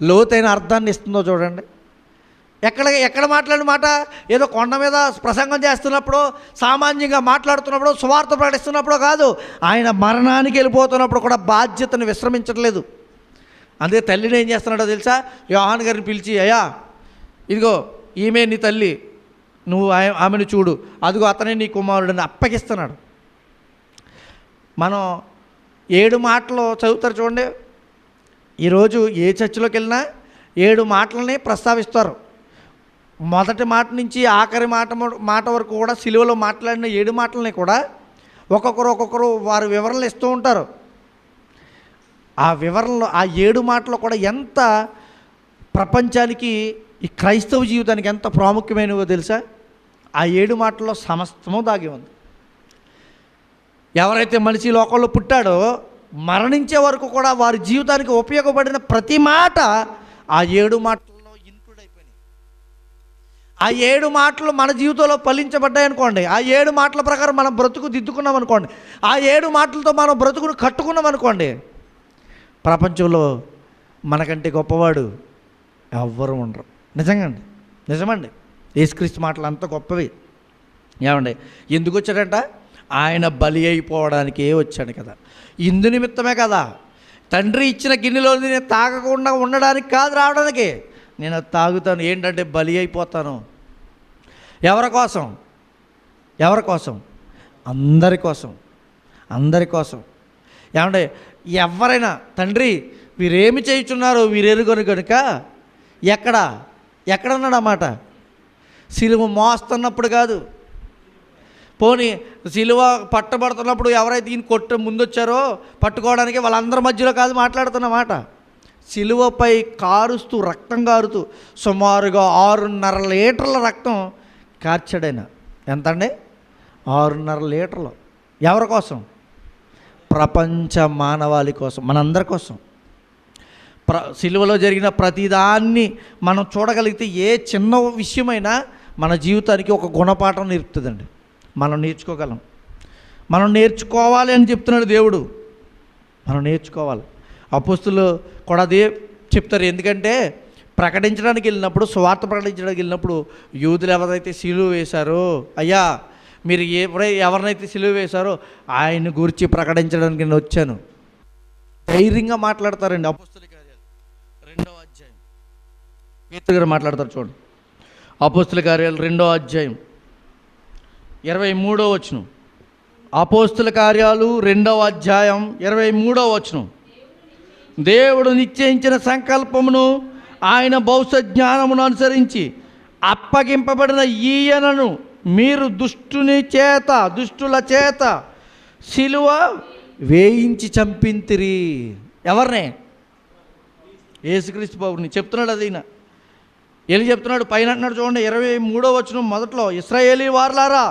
లోతైన అర్థాన్ని ఇస్తుందో చూడండి. ఎక్కడ మాట్లాడిన మాట ఏదో కొండ మీద ప్రసంగం చేస్తున్నప్పుడు, సామాన్యంగా మాట్లాడుతున్నప్పుడు, సువార్త ప్రకటిస్తున్నప్పుడు కాదు, ఆయన మరణానికి వెళ్ళిపోతున్నప్పుడు కూడా బాధ్యతను విశ్రమించట్లేదు. అందుకే తల్లిని ఏం చేస్తున్నాడో తెలుసా? యోహాను గారిని పిలిచి, అయ్యా ఇదిగో ఈమె నీ తల్లి, నువ్వు ఆమెను చూడు, అదిగో అతనే నీ కుమారుడిని అప్పగిస్తున్నాడు. మనం 7 మాటలు చదువుతారు చూడండి. ఈరోజు ఏ చర్చిలోకి వెళ్ళినా 7 మాటలని ప్రస్తావిస్తారు. మొదటి మాట నుంచి ఆఖరి మాట వరకు కూడా సిలువలో మాట్లాడిన 7 మాటలని కూడా ఒక్కొక్కరు వారి వివరణలు ఇస్తూ ఉంటారు. ఆ వివరణలో ఆ 7 మాటలు కూడా ఎంత ప్రపంచానికి, ఈ క్రైస్తవ జీవితానికి ఎంత ప్రాముఖ్యమైనవో తెలుసా? ఆ 7 మాటల్లో సమస్తము దాగి ఉంది. ఎవరైతే మనిషి లోకంలో పుట్టాడో మరణించే వరకు కూడా వారి జీవితానికి ఉపయోగపడిన ప్రతి మాట ఆ 7 మాటల్లో ఇన్క్లూడ్ అయిపోయినాయి. ఆ 7 మాటలు మన జీవితంలో ఫలించబడ్డాయి అనుకోండి, ఆ 7 మాటల ప్రకారం మనం బ్రతుకు దిద్దుకున్నాం అనుకోండి, ఆ 7 మాటలతో మనం బ్రతుకును కట్టుకున్నాం అనుకోండి, ప్రపంచంలో మనకంటే గొప్పవాడు ఎవ్వరూ ఉండరు. నిజమండి. యేసుక్రీస్తు మాటలు అంత గొప్పవి. ఏమండి, ఎందుకు వచ్చాడంట? ఆయన బలి అయిపోవడానికే వచ్చాడు కదా, ఇందు నిమిత్తమే కదా. తండ్రి ఇచ్చిన గిన్నెలో నేను తాగకుండా ఉండడానికి కాదు రావడానికి, నేను అది తాగుతాను. ఏంటంటే బలి అయిపోతాను. ఎవరి కోసం? అందరి కోసం. ఏమంటే ఎవరైనా తండ్రి వీరేమి చేయుచున్నారో వీరెరుగను కనుక ఎక్కడన్నాడు అన్నమాట? సిలువ మోస్తున్నప్పుడు కాదు, పోనీ సిలువ పట్టబడుతున్నప్పుడు ఎవరైతే ఈయన ముందొచ్చారో పట్టుకోవడానికి వాళ్ళందరి మధ్యలో కాదు మాట్లాడుతున్నమాట. సిలువపై కారుస్తూ రక్తం కారుతూ సుమారుగా 6.5 లీటర్ల రక్తం కార్చాడైనా. ఎంతండి? 6.5 లీటర్లు. ఎవరి కోసం? ప్రపంచ మానవాళి కోసం, మనందరి కోసం. సిలువలో జరిగిన ప్రతిదాన్ని మనం చూడగలిగితే ఏ చిన్న విషయమైనా మన జీవితానికి ఒక గుణపాఠం నేర్పుతుందండి. మనం నేర్చుకోగలం. మనం నేర్చుకోవాలి అని చెప్తున్నాడు దేవుడు. మనం నేర్చుకోవాలి. అపోస్తులు కూడా అదే చెప్తారు. ఎందుకంటే ప్రకటించడానికి వెళ్ళినప్పుడు, సువార్త ప్రకటించడానికి వెళ్ళినప్పుడు యూదులు ఎవరైతే సిలువ వేశారో, అయ్యా మీరు ఎవరినైతే సిలువ వేశారో ఆయన గురించి ప్రకటించడానికి నేను వచ్చాను, ధైర్యంగా మాట్లాడతారండి. అపోస్తుల కార్యాలు 2వ అధ్యాయం పేతురు గారు మాట్లాడతారు చూడండి. అపోస్తుల కార్యాలు 2వ అధ్యాయం 23వ వచనం. అపోస్తుల కార్యాలు 2వ అధ్యాయం 23వ వచనం. దేవుడు నిశ్చయించిన సంకల్పమును ఆయన భవిష్య జ్ఞానమును అనుసరించి అప్పగింపబడిన ఈయనను మీరు దుష్టుల చేత సిలువ వేయించి చంపింతిరి. ఎవరినే? యేసుక్రీస్తు ప్రభువుని చెప్తున్నాడు. అది వెళ్ళి చెప్తున్నాడు. పైన అంటున్నాడు చూడండి 23వ వచనం మొదట్లో, ఇశ్రాయేలీ వారలారా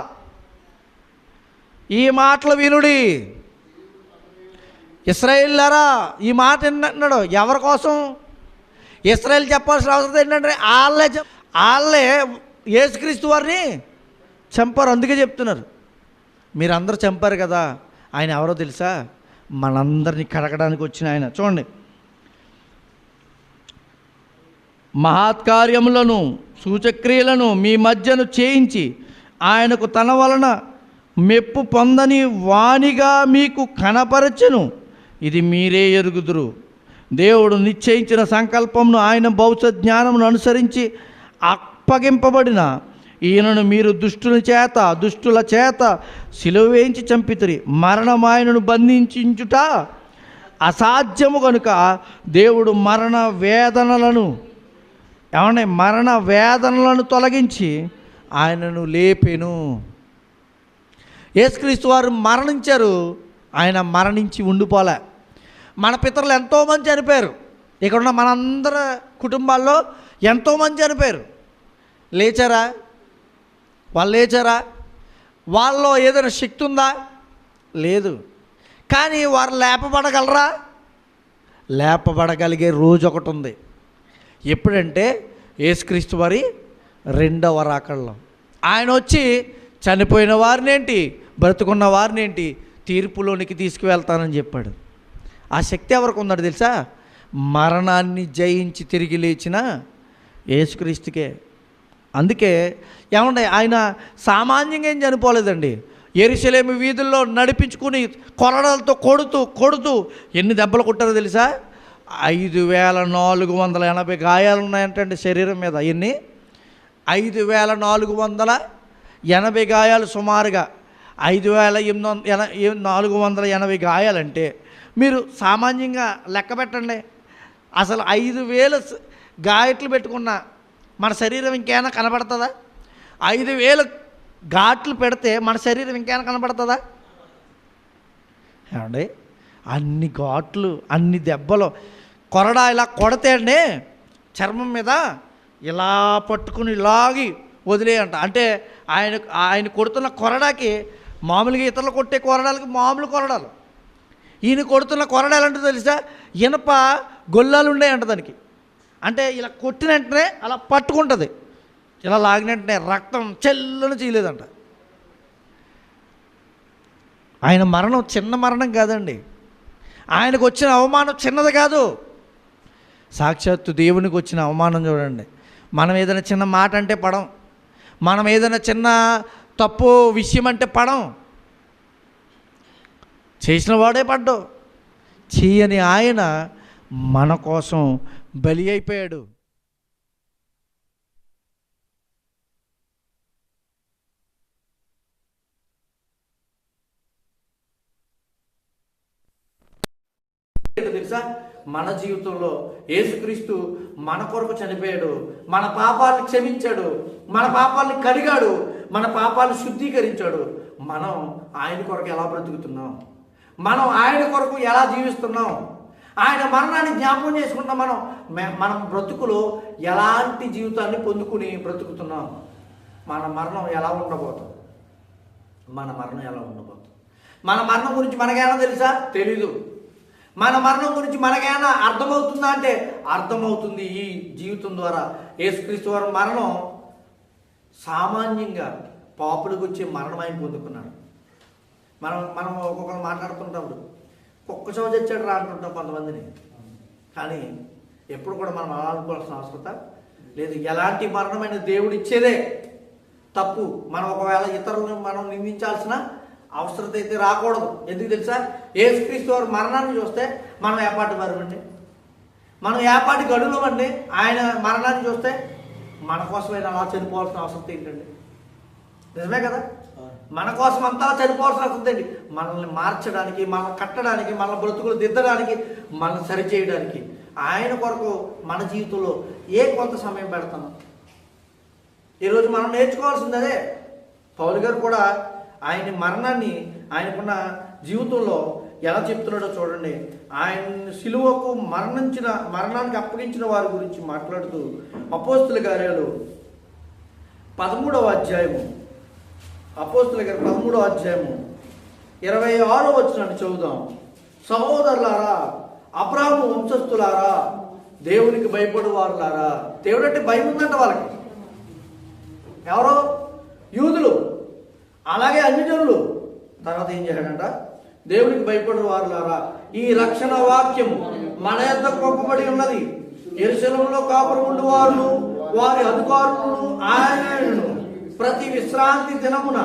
ఈ మాటలు వినుడి. ఇశ్రాయేలులారా ఈ మాట ఏంటంటున్నాడు? ఎవరి కోసం? ఇశ్రాయేలు చెప్పాల్సిన అవసరం ఏంటంటే వాళ్ళే యేసుక్రీస్తు వారిని చంపారు. అందుకే చెప్తున్నారు, మీరందరూ చంపారు కదా. ఆయన ఎవరో తెలుసా? మనందరినీ కడగడానికి వచ్చిన ఆయన. చూడండి, మహత్కార్యములను సూచక్రియలను మీ మధ్యను చేయించి ఆయనకు తన వలన మెప్పు పొందని వానిగా మీకు కనపరచెను. ఇది మీరే ఎరుగుదురు. దేవుడు నిశ్చయించిన సంకల్పమును ఆయన భవిష్య జ్ఞానమును అనుసరించి అప్పగింపబడిన ఈయనను మీరు దుష్టుల చేత సిలువ వేయించి చంపితిరి. మరణం ఆయనను బంధించుట అసాధ్యము కనుక దేవుడు మరణ వేదనలను తొలగించి ఆయనను లేపెను. యేసుక్రీస్తు వారు మరణించారు. ఆయన మరణించి ఉండిపోలే. మన పితరులు ఎంతోమంది చనిపోయారు. ఇక్కడున్న మనందరి కుటుంబాల్లో ఎంతోమంది చనిపోయారు. లేచారా? వాళ్ళు లేచారా? వాళ్ళలో ఏదైనా శక్తి ఉందా? లేదు. కానీ వారు లేపబడగలరా? లేపబడగలిగే రోజు ఒకటి ఉంది. ఎప్పుడంటే యేసుక్రీస్తు వారి రెండవ రాకడలో ఆయన వచ్చి చనిపోయిన వారినేంటి, బ్రతుకున్న వారినేంటి తీర్పులోనికి తీసుకువెళ్తానని చెప్పాడు. ఆ శక్తి ఎవరికి ఉందో తెలుసా? మరణాన్ని జయించి తిరిగి లేచిన యేసుక్రీస్తుకే. అందుకే ఏమండి, ఆయన సామాన్యంగా ఏం చనిపోలేదండి. యెరూషలేము వీధుల్లో నడిపించుకుని కొరడాలతో కొడుతూ ఎన్ని దెబ్బలు కొట్టారో తెలుసా? 5480 గాయాలు ఉన్నాయంటండి శరీరం మీద. ఎన్ని? 5480 గాయాలు. సుమారుగా 5480 గాయాలంటే మీరు సామాన్యంగా లెక్క పెట్టండి. అసలు 5000 గాయట్లు పెట్టుకున్న మన శరీరం ఇంకేమైనా కనబడుతుందా? 5000 ఘాట్లు పెడితే మన శరీరం ఇంకేమైనా కనబడుతుందా? ఏమండి, అన్ని ఘాట్లు, అన్ని దెబ్బలు, కొరడా ఇలా కొడితే అండి చర్మం మీద ఇలా పట్టుకుని లాగి వదిలేయంట. అంటే ఆయన కొడుతున్న కొరడాకి మామూలుగా ఇతరులు కొట్టే కొరడాలకి మామూలు కొరడాలు, ఈయన కొడుతున్న కొరడాలు అంటే తెలుసా? ఇనప గొల్లాలు ఉండేయంట దానికి. అంటే ఇలా కొట్టిన వెంటనే అలా పట్టుకుంటుంది, ఇలా లాగిన వెంటనే రక్తం చెల్లని చేయలేదంట. ఆయన మరణం చిన్న మరణం కాదండి. ఆయనకు వచ్చిన అవమానం చిన్నది కాదు. సాక్షాత్తు దేవునికి వచ్చిన అవమానం చూడండి. మనం ఏదైనా చిన్న మాట అంటే పడం, మనం ఏదైనా చిన్న తప్పు విషయం అంటే పడం. చేసిన వాడే పడ్డు, చేయని ఆయన మన కోసం బలి అయిపోయాడు. తెలుసా? మన జీవితంలో యేసుక్రీస్తు మన కొరకు చనిపోయాడు, మన పాపాలను క్షమించాడు, మన పాపాలను కడిగాడు, మన పాపాలను శుద్ధీకరించాడు. మనం ఆయన కొరకు ఎలా బ్రతుకుతున్నాం? మనం ఆయన కొరకు ఎలా జీవిస్తున్నాం? ఆయన మరణాన్ని జ్ఞాపకం చేసుకుంటాం. మనం బ్రతుకులో ఎలాంటి జీవితాన్ని పొందుకుని బ్రతుకుతున్నాం? మన మరణం ఎలా ఉండబోతుంది? మన మరణం గురించి మనకేమైనా తెలుసా? తెలీదు. మన మరణం గురించి మనకేమైనా అర్థమవుతుందా అంటే అర్థమవుతుంది ఈ జీవితం ద్వారా. యేసుక్రీస్తు వారి మరణం సామాన్యంగా పాపులకు వచ్చే మరణం ఆయన పొందుకున్నాడు. మనం ఒక్కొక్కరు మాట్లాడుతుంటాడు, కుక్క చోట చచ్చాడు రా అంటుంటాం కొంతమందిని. కానీ ఎప్పుడు కూడా మనం అలా అనుకోవాల్సిన అవసరం లేదు. ఎలాంటి మరణమైన దేవుడు ఇచ్చేదే తప్పు. మనం ఒకవేళ ఇతరులను మనం నిందించాల్సిన అవసరం అయితే రాకూడదు. ఎందుకు తెలుసా? యేసుక్రీస్తు వారి మరణాన్ని చూస్తే మనం ఏపాటి వారమండి, మనం ఏపాటి గడువులం అండి. ఆయన మరణాన్ని చూస్తే మన కోసమైనా అలా చనిపోవాల్సిన అవసరం ఏంటండి? నిజమే కదా? మన కోసం అంతా చనిపోవాల్సిన అవసరం ఏంటి? మనల్ని మార్చడానికి, మనల్ని కట్టడానికి, మన బ్రతుకులు దిద్దడానికి, మనల్ని సరిచేయడానికి ఆయన కొరకు మన జీవితంలో కొంత సమయం పెడతాము. ఈరోజు మనం నేర్చుకోవాల్సింది అదే. పౌలు గారు కూడా ఆయన మరణాన్ని ఆయనకున్న జీవితంలో ఎలా చెప్తున్నాడో చూడండి. ఆయన సిలువకు మరణానికి అప్పగించిన వారి గురించి మాట్లాడుతూ అపోస్తుల కార్యాలు 13వ అధ్యాయము, అపోస్తుల గారు 13వ అధ్యాయము 26వ వచనాన్ని చదువుదాం. సహోదరులారా, అబ్రాహాము వంశస్థులారా, దేవునికి భయపడు వారులారా. దేవుడు అంటే భయం ఉందంట వాళ్ళకి. ఎవరో? యూదులు, అలాగే అన్యజనులు. తర్వాత ఏం చేశాడంట? దేవునికి భయపడు వారులారా, ఈ రక్షణ వాక్యము మన యొద్ద పంపబడి ఉన్నది. యెరూషలేములో కాపురం ఉండు వారు, వారి అధికారులను ఆయనను ప్రతి విశ్రాంతి దినమున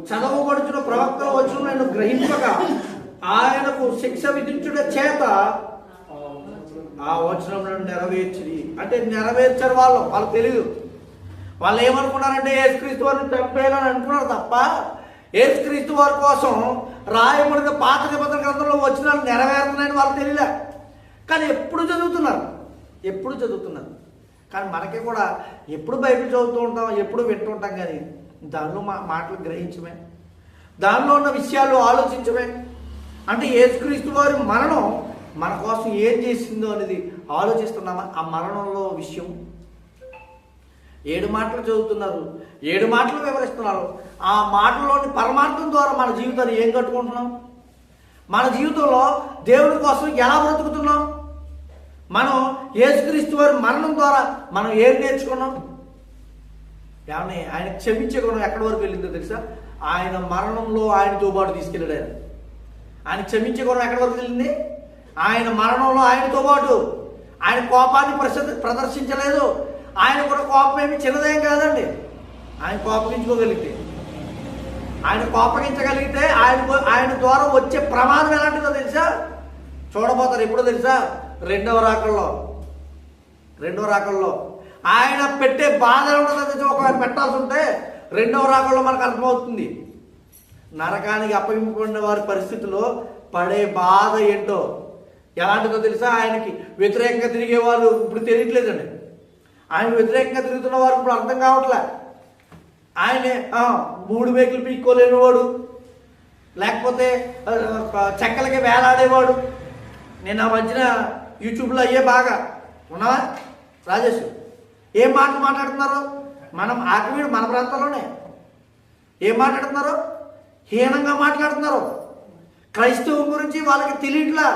చదవబడుచున్న ప్రవక్తల వచనములను గ్రహింపక ఆయనకు శిక్ష విధించుట చేత ఆ వచనములను నెరవేర్చిరి. అంటే నెరవేర్చారు వాళ్ళకు తెలియదు. వాళ్ళు ఏమనుకున్నారంటే యేసుక్రీస్తు వారిని చంపేయాలని అనుకున్నారు తప్ప యేసుక్రీస్తు వారి కోసం రాయబడిన పాత నిబంధన గ్రంథంలో వచనాలు నెరవేరుతున్నాయని వాళ్ళకి తెలియలే. కానీ ఎప్పుడు చదువుతున్నారు. కానీ మనకి కూడా ఎప్పుడు బైబిల్ చదువుతూ ఉంటాం, ఎప్పుడు వింటూ ఉంటాం. కానీ దానిలో మాటలు గ్రహించమే, దానిలో ఉన్న విషయాలు ఆలోచించమే. అంటే యేసుక్రీస్తు వారి మరణం మన కోసం ఏం చేసిందో అనేది ఆలోచిస్తున్నామా? ఆ మరణంలో విషయం 7 మాటలు చదువుతున్నారు, 7 మాటలు వివరిస్తున్నారు. ఆ మాటల్లోని పరమార్థం ద్వారా మన జీవితాన్ని ఏం కట్టుకుంటున్నాం? మన జీవితంలో దేవుని కోసం ఎలా బ్రతుకుతున్నాం? మనం యేసుక్రీస్తు వారి మరణం ద్వారా మనం ఏం నేర్చుకున్నాం? ఏమని ఆయన క్షమించే గుణం ఎక్కడి వరకు వెళ్ళిందో తెలుసా? ఆయన మరణంలో ఆయనతో పాటు తీసుకెళ్ళాడు. ఆయన క్షమించే గుణం ఎక్కడి వరకు వెళ్ళింది? ఆయన మరణంలో ఆయనతో పాటు. ఆయన కోపాన్ని ప్రదర్శించలేదు. ఆయన కూడా కోపం ఏమి చిన్నదేం కాదండి. ఆయన కోపగించుకోగలిగితే, ఆయన కోపగించగలిగితే ఆయన ద్వారా వచ్చే ప్రమాదం ఎలాంటిదో తెలుసా? చూడబోతారు ఎప్పుడో తెలుసా? రెండవ రాకల్లో ఆయన పెట్టే బాధ ఉంటుందో తెలుసా? ఒకవేళ పెట్టాల్సి ఉంటే రెండవ రాకల్లో మనకు అర్థమవుతుంది. నరకానికి అప్పగింపబడిన వారి పరిస్థితిలో పడే బాధ ఏంటో ఎలాంటిదో తెలుసా? ఆయనకి వ్యతిరేకంగా తిరిగేవాళ్ళు ఇప్పుడు తెలియట్లేదండి. ఆయన వ్యతిరేకంగా తిరుగుతున్న వారు ఇప్పుడు అర్థం కావట్లే. ఆయనే 3 వెహికల్ పీక్కోలేనివాడు, లేకపోతే చెక్కలకి వేలాడేవాడు. నేను ఆ మధ్యన యూట్యూబ్లో అయ్యే బాగా ఉన్నావా రాజేష్? ఏం మాటలు మాట్లాడుతున్నారు? మనం ఆకివీడు మన ప్రాంతంలోనే ఏం మాట్లాడుతున్నారు? హీనంగా మాట్లాడుతున్నారు. క్రైస్తవం గురించి వాళ్ళకి తెలియట్లా.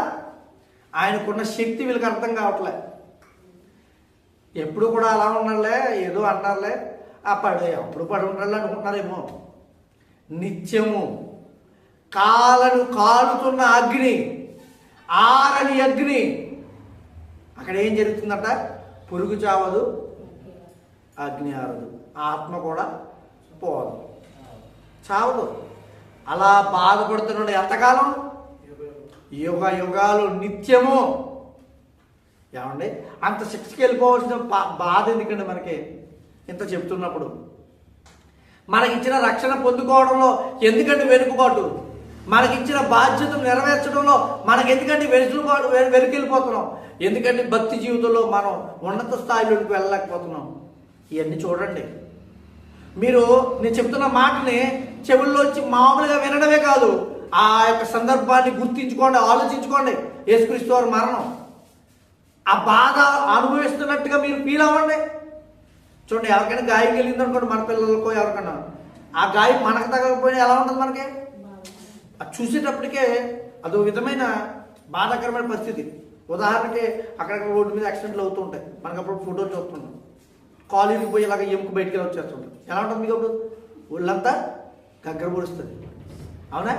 ఆయనకున్న శక్తి వీళ్ళకి అర్థం కావట్లే. ఎప్పుడు కూడా అలా ఉన్నారులే, ఏదో అన్నారులే, అప్పుడు పడి ఉండాలి అనుకుంటున్నారేమో. నిత్యము కాలుతున్న అగ్ని, ఆరని అగ్ని. అక్కడ ఏం జరుగుతుందట? పురుగు చావదు, అగ్ని ఆరదు, ఆత్మ కూడా పోదు, చావదు. అలా బాధపడుతున్నాడు ఎంతకాలం? యుగాలు, నిత్యము. ఏమండి అంత శిక్షకి వెళ్ళిపోవాల్సిన బాధ ఎందుకండి మనకి? ఇంత చెప్తున్నప్పుడు మనకిచ్చిన రక్షణ పొందుకోవడంలో ఎందుకంటే వెనుకబాటు, మనకిచ్చిన బాధ్యతను నెరవేర్చడంలో మనకెందుకంటే వెనుకెళ్ళిపోతున్నాం? ఎందుకంటే భక్తి జీవితంలో మనం ఉన్నత స్థాయిలోకి వెళ్ళలేకపోతున్నాం. ఇవన్నీ చూడండి. మీరు నేను చెప్తున్న మాటని చెవుల్లోంచి మామూలుగా వినడమే కాదు, ఆ యొక్క సందర్భాన్ని గుర్తించుకోండి, ఆలోచించుకోండి. యేసుక్రీస్తు వారి మరణం, ఆ బాధ అనుభవిస్తున్నట్టుగా మీరు ఫీల్ అవ్వండి. చూడండి, ఎవరికైనా గాయం కలిగింది అనుకోండి, మన పిల్లలకో ఎవరికైనా, ఆ గాయం మనకు తగలకపోయినా ఎలా ఉంటుంది మనకి? అది చూసేటప్పటికే అదో విధమైన బాధాకరమైన పరిస్థితి. ఉదాహరణకి అక్కడక్కడ రోడ్డు మీద యాక్సిడెంట్లు అవుతూ ఉంటాయి. మనకు అప్పుడు ఫోటోలు చూస్తుంటాం, కాలు ఇరిగిపోయి ఇలాగ ఎముక బయటికి వచ్చేస్తుంటాం. ఎలా ఉంటుంది మీకు? అప్పుడు ఒళ్ళంతా గగ్గర పొడుస్తుంది, అవునా?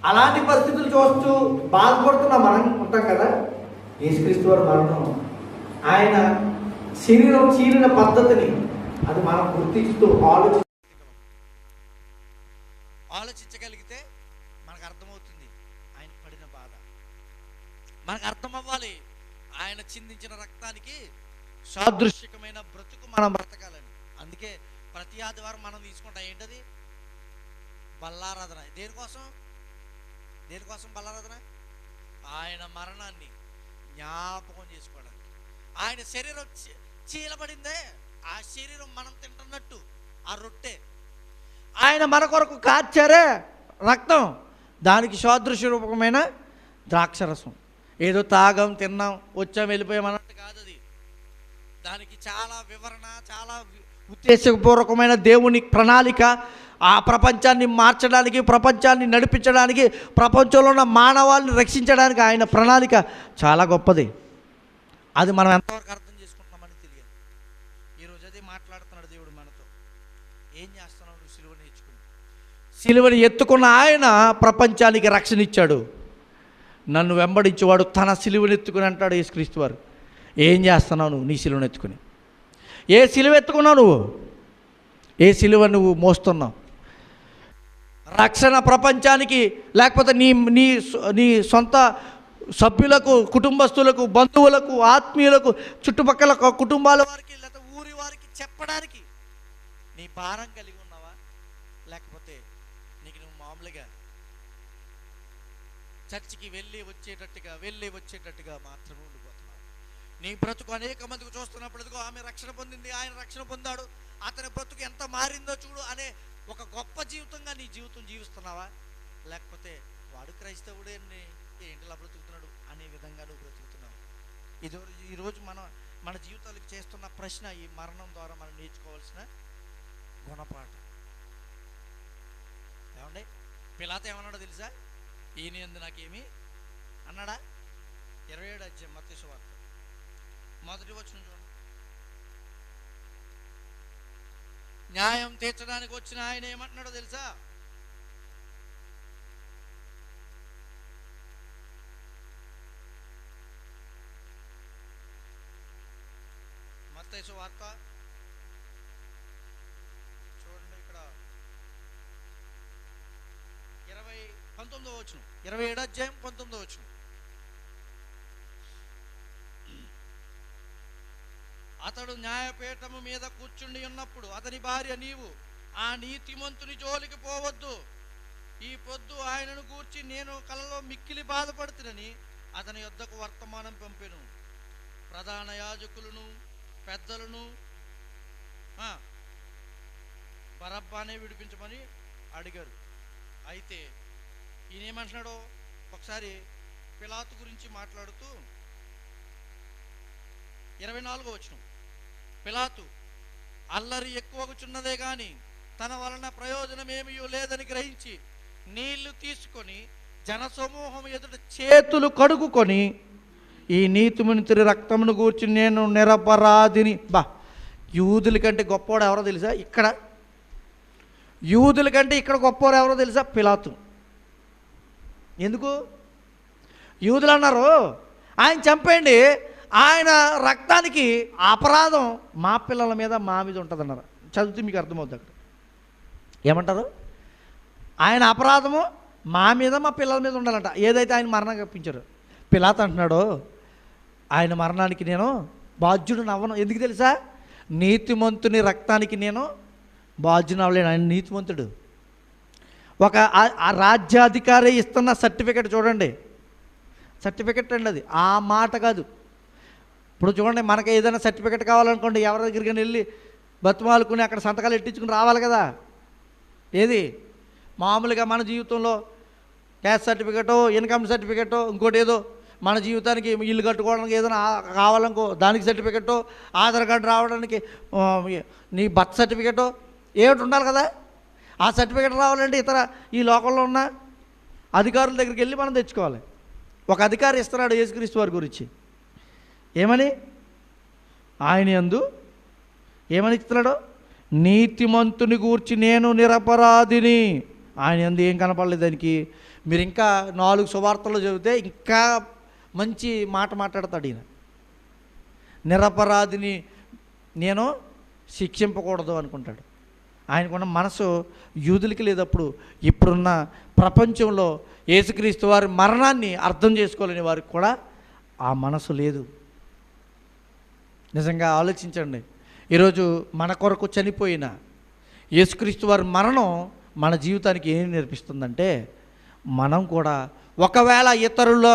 అలాంటి పరిస్థితులు చూస్తూ బాధపడుతున్న మనం ఉంటాం కదా. యేసుక్రీస్తు వారి మరణం, ఆయన శరీరం చీలిన పద్ధతిని అది మనం గుర్తిస్తూ ఆలోచించగలిగితే మనకు అర్థమవుతుంది ఆయన పడిన బాధ. మనకు అర్థం అవ్వాలి ఆయన చిందించిన రక్తానికి సాదృశ్యకమైన బ్రతుకు మనం బ్రతకాలని. అందుకే ప్రతి ఆదివారం మనం తీసుకుంటాం ఏంటది? బల్లారాధన. దేనికోసం బల్లారాధన? ఆయన మరణాన్ని జ్ఞాపకం చేసుకోవడానికి. ఆయన శరీరం చీలబడిందే, ఆ శరీరం మనం తింటున్నట్టు ఆ రొట్టె, ఆయన మన కొరకు కార్చారే రక్తం, దానికి సాదృశ్య రూపకమైన ద్రాక్షరసం. ఏదో తాగం, తిన్నాం, వచ్చాం, వెళ్ళిపోయాం అన్నట్టు కాదు అది. దానికి చాలా వివరణ, చాలా ఉద్దేశపూర్వకమైన దేవుని ప్రణాళిక. ఆ ప్రపంచాన్ని మార్చడానికి, ప్రపంచాన్ని నడిపించడానికి, ప్రపంచంలో ఉన్న మానవాళిని రక్షించడానికి ఆయన ప్రణాళిక చాలా గొప్పది. అది మనం ఎంతవరకు అర్థం చేసుకుంటున్నామని తెలియదు. ఈరోజు అదే మాట్లాడుతున్నాడు దేవుడు మనతో. ఏం చేస్తున్నావు నువ్వు? సిలువని ఎత్తుకుని, సిలువని ఎత్తుకున్న ఆయన ప్రపంచానికి రక్షణ ఇచ్చాడు. నన్ను వెంబడించేవాడు తన సిలువని ఎత్తుకుని అంటాడు యేసుక్రీస్తు వారు. ఏం చేస్తున్నావు నువ్వు నీ సిలువని ఎత్తుకుని? ఏ సిలువ ఎత్తుకున్నావు నువ్వు? ఏ సిలువ నువ్వు మోస్తున్నావు? రక్షణ ప్రపంచానికి, లేకపోతే నీ నీ నీ సొంత సభ్యులకు, కుటుంబస్తులకు, బంధువులకు, ఆత్మీయులకు, చుట్టుపక్కల కుటుంబాల వారికి, లేకపోతే ఊరి వారికి చెప్పడానికి నీ భారం కలిగి ఉన్నావా? లేకపోతే నీకు నువ్వు మామూలుగా చర్చికి వెళ్ళి వచ్చేటట్టుగా మాత్రమే ఉండిపోతున్నావు? నీ బ్రతుకు అనేక మందికి చూస్తున్నప్పుడు ఇదిగో ఆమె రక్షణ పొందింది, ఆయన రక్షణ పొందాడు, అతని బ్రతుకు ఎంత మారిందో చూడు అనే ఒక గొప్ప జీవితంగా నీ జీవితం జీవిస్తున్నావా? లేకపోతే వాడు క్రైస్తవుడే ఏంటిలా బ్రతుకుతున్నాడు అనే విధంగా నువ్వు బ్రతుకుతున్నావు? ఇది ఈరోజు మన జీవితాలకు చేస్తున్న ప్రశ్న, ఈ మరణం ద్వారా మనం నేర్చుకోవాల్సిన గుణపాఠం. ఏమండి, పిలాతు ఏమన్నాడో తెలుసా? ఈయన యందు నాకేమి అన్నాడా? 27 అధ్యాయం మత్తయి సువార్త మొదటి వచనం చూడండి. న్యాయం తీర్చడానికి వచ్చిన ఆయన ఏమంటున్నాడో తెలుసా? మత్తయి సువార్త చూడండి, ఇక్కడ 19వ వచనం, 27 అధ్యాయం 19వ వచనం. అతడు న్యాయపీఠము మీద కూర్చుండి ఉన్నప్పుడు అతని భార్య, నీవు ఆ నీతిమంతుని జోలికి పోవద్దు, ఈ పొద్దు ఆయనను గూర్చి నేను కలలో మిక్కిలి బాధపడుతునని అతని యొద్దకు వర్తమానం పంపెను. ప్రధాన యాజకులను పెద్దలను బరబ్బానే విడిపించమని అడిగారు. అయితే ఈయన ఏమంటున్నాడో ఒకసారి పిలాతు గురించి మాట్లాడుతూ 24వ వచనం. పిలాతు అల్లరి ఎక్కువగుచున్నదే గాని తన వలన ప్రయోజనం ఏమీ లేదని గ్రహించి నీళ్లు తీసుకొని జనసమూహం ఎదుట చేతులు కడుగుకొని, ఈ నీతిమంతుని రక్తమును గూర్చి నేను నిరపరాధిని. యూదుల కంటే గొప్పవాడు ఎవరో తెలుసా? యూదుల కంటే ఇక్కడ గొప్పవాడు ఎవరో తెలుసా? పిలాతు. ఎందుకు? యూదులు అన్నారు ఆయన చంపేయండి, ఆయన రక్తానికి అపరాధం మా పిల్లల మీద మా మీద ఉంటుంది అన్నారు. చదివితే మీకు అర్థమవుతుంది. అక్కడ ఏమంటారు? ఆయన అపరాధము మా మీద మా పిల్లల మీద ఉండాలంట. ఏదైతే ఆయన మరణం కప్పించారు. పిలాతు అంటున్నాడు ఆయన మరణానికి నేను బాధ్యుడిని అవ్వను. ఎందుకు తెలుసా? నీతిమంతుని రక్తానికి నేను బాధ్యుని అవ్వలేను. ఆయన నీతిమంతుడు. ఒక రాజ్యాధికారి ఇస్తున్న సర్టిఫికెట్ చూడండి, సర్టిఫికెట్ అండి అది, ఆ మాట కాదు. ఇప్పుడు చూడండి, మనకి ఏదైనా సర్టిఫికెట్ కావాలనుకోండి, ఎవరి దగ్గరికి వెళ్ళి బతిమాలుకుని అక్కడ సంతకాలు ఎట్టించుకుని రావాలి కదా. ఏది మామూలుగా మన జీవితంలో క్యాస్ట్ సర్టిఫికెటో, ఇన్కమ్ సర్టిఫికెటో, ఇంకోటి ఏదో మన జీవితానికి ఇల్లు కట్టుకోవడానికి ఏదైనా కావాలనుకో దానికి సర్టిఫికెటో, ఆధార్ కార్డు రావడానికి నీ బర్త్ సర్టిఫికెటో ఏమిటి ఉండాలి కదా. ఆ సర్టిఫికెట్ రావాలంటే ఈ లోకంలో ఉన్న అధికారుల దగ్గరికి వెళ్ళి మనం తెచ్చుకోవాలి. ఒక అధికారి ఇస్తున్నాడు యేసుక్రీస్తు వారి గురించి, ఏమని? ఆయన యందు ఏమని ఇస్తున్నాడు? నీతిమంతుని గూర్చి నేను నిరపరాధిని. ఆయన యందు ఏం కనపడలేదు దానికి. మీరు ఇంకా 4 సువార్తలు చదివితే ఇంకా మంచి మాట మాట్లాడతాడు ఈయన. నిరపరాధిని నేను శిక్షింపకూడదు అనుకుంటాడు. ఆయనకున్న మనసు యూదులకి లేదప్పుడు. ఇప్పుడున్న ప్రపంచంలో యేసుక్రీస్తు వారి మరణాన్ని అర్థం చేసుకోలేని వారికి కూడా ఆ మనసు లేదు. నిజంగా ఆలోచించండి, ఈరోజు మన కొరకు చనిపోయిన యేసుక్రీస్తు వారి మరణం మన జీవితానికి ఏం నేర్పిస్తుందంటే, మనం కూడా ఒకవేళ ఇతరుల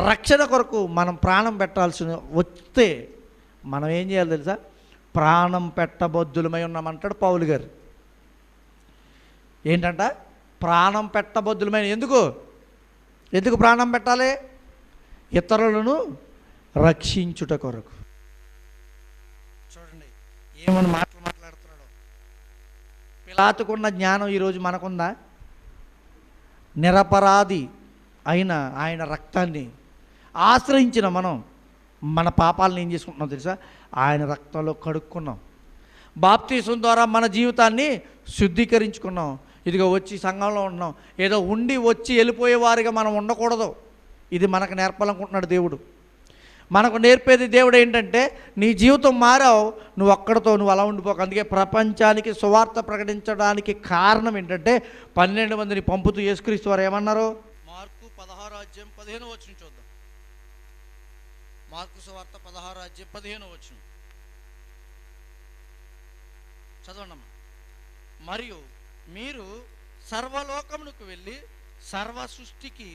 రక్షణ కొరకు మనం ప్రాణం పెట్టాల్సి వస్తే మనం ఏం చేయాలి తెలుసా? ప్రాణం పెట్టబద్దులమై ఉన్నామంటాడు పౌలు గారు. ఏంటంట? ప్రాణం పెట్టబద్దులమైన. ఎందుకు ప్రాణం పెట్టాలి? ఇతరులను రక్షించుట కొరకు. చూడండి ఏమని మాట్లాడుతున్నాడు. పిలాతుకున్న జ్ఞానం ఈరోజు మనకుందా? నిరపరాధి అయిన ఆయన రక్తాన్ని ఆశ్రయించిన మనం మన పాపాలను ఏం చేసుకుంటున్నాం తెలుసా? ఆయన రక్తంలో కడుక్కున్నాం. బాప్తీసం ద్వారా మన జీవితాన్ని శుద్ధీకరించుకున్నాం. ఇదిగో వచ్చి సంఘంలో ఉన్నాం, ఏదో ఉండి వచ్చి వెళ్ళిపోయే వారిగా మనం ఉండకూడదు. ఇది మనకు నేర్పాలనుకుంటున్నాడు దేవుడు. మనకు నేర్పేది దేవుడు ఏంటంటే, నీ జీవితం మారావు, నువ్వు ఒక్కడితో నువ్వు అలా ఉండిపోక. అందుకే ప్రపంచానికి సువార్త ప్రకటించడానికి కారణం ఏంటంటే 12 మందిని పంపుతూ యేసుక్రీస్తు వారు ఏమన్నారు? మార్కు 16 అధ్యాయం 15 వచనం చూద్దాం. మార్కు సువార్త 16 అధ్యాయం 15 వచనం చదవండమ్మా. మరియు మీరు సర్వలోకమునకు వెళ్ళి సర్వ సృష్టికి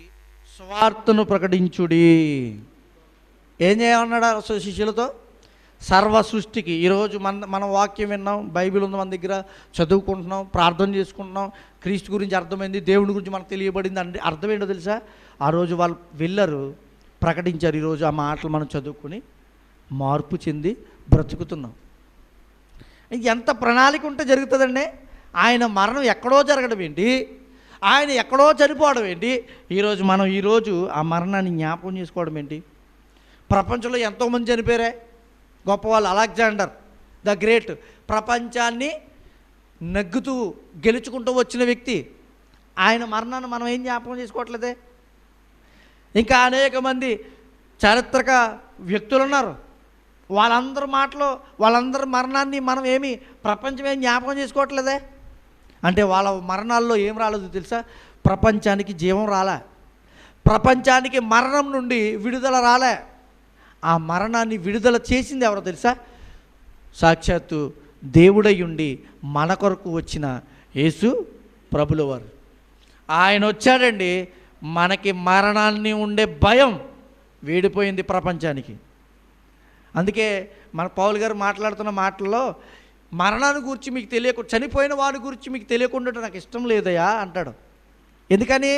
సువార్తను ప్రకటించుడి. ఏం చేయమన్నాడు శిష్యులతో? సర్వ సృష్టికి. ఈరోజు మనం వాక్యం విన్నాం, బైబిల్ ఉంది మన దగ్గర, చదువుకుంటున్నాం, ప్రార్థన చేసుకుంటున్నాం, క్రీస్తు గురించి అర్థమైంది, దేవుడి గురించి మనకు తెలియబడింది. అంటే అర్థం ఏంటో తెలుసా? ఆ రోజు వాళ్ళు వెళ్ళారు, ప్రకటించారు. ఈరోజు ఆ మాటలు మనం చదువుకొని మార్పు చెంది బ్రతుకుతున్నాం. ఎంత ప్రణాళిక ఉంటే జరుగుతుందండి. ఆయన మరణం ఎక్కడో జరగడం ఏంటి, ఆయన ఎక్కడో చనిపోవడం ఏంటి, ఈరోజు ఆ మరణాన్ని జ్ఞాపకం చేసుకోవడం ఏంటి? ప్రపంచంలో ఎంతోమంది చనిపోయారే గొప్పవాళ్ళు. అలెగ్జాండర్ ద గ్రేట్, ప్రపంచాన్ని నెగ్గుతూ గెలుచుకుంటూ వచ్చిన వ్యక్తి. ఆయన మరణాన్ని మనం ఏం జ్ఞాపకం చేసుకోవట్లేదే. ఇంకా అనేక మంది చారిత్రక వ్యక్తులు ఉన్నారు. వాళ్ళందరి మరణాన్ని మనం ప్రపంచం ఏం జ్ఞాపకం చేసుకోవట్లేదే. అంటే వాళ్ళ మరణాల్లో ఏం రాలేదు తెలుసా? ప్రపంచానికి జీవం రాలే, ప్రపంచానికి మరణం నుండి విడుదల రాలే. ఆ మరణాన్ని విడుదల చేసింది ఎవరో తెలుసా? సాక్షాత్తు దేవుడై ఉండి మన కొరకు వచ్చిన యేసు ప్రభుల వారు. ఆయన వచ్చాడండి. మనకి మరణాన్ని ఉండే భయం వేడిపోయింది ప్రపంచానికి. అందుకే మన పౌలు గారు మాట్లాడుతున్న మాటల్లో మరణాన్ని గురించి మీకు తెలియకుండా, చనిపోయిన వారి గురించి మీకు తెలియకుండా నాకు ఇష్టం లేదయ్యా అంటాడు. ఎందుకని?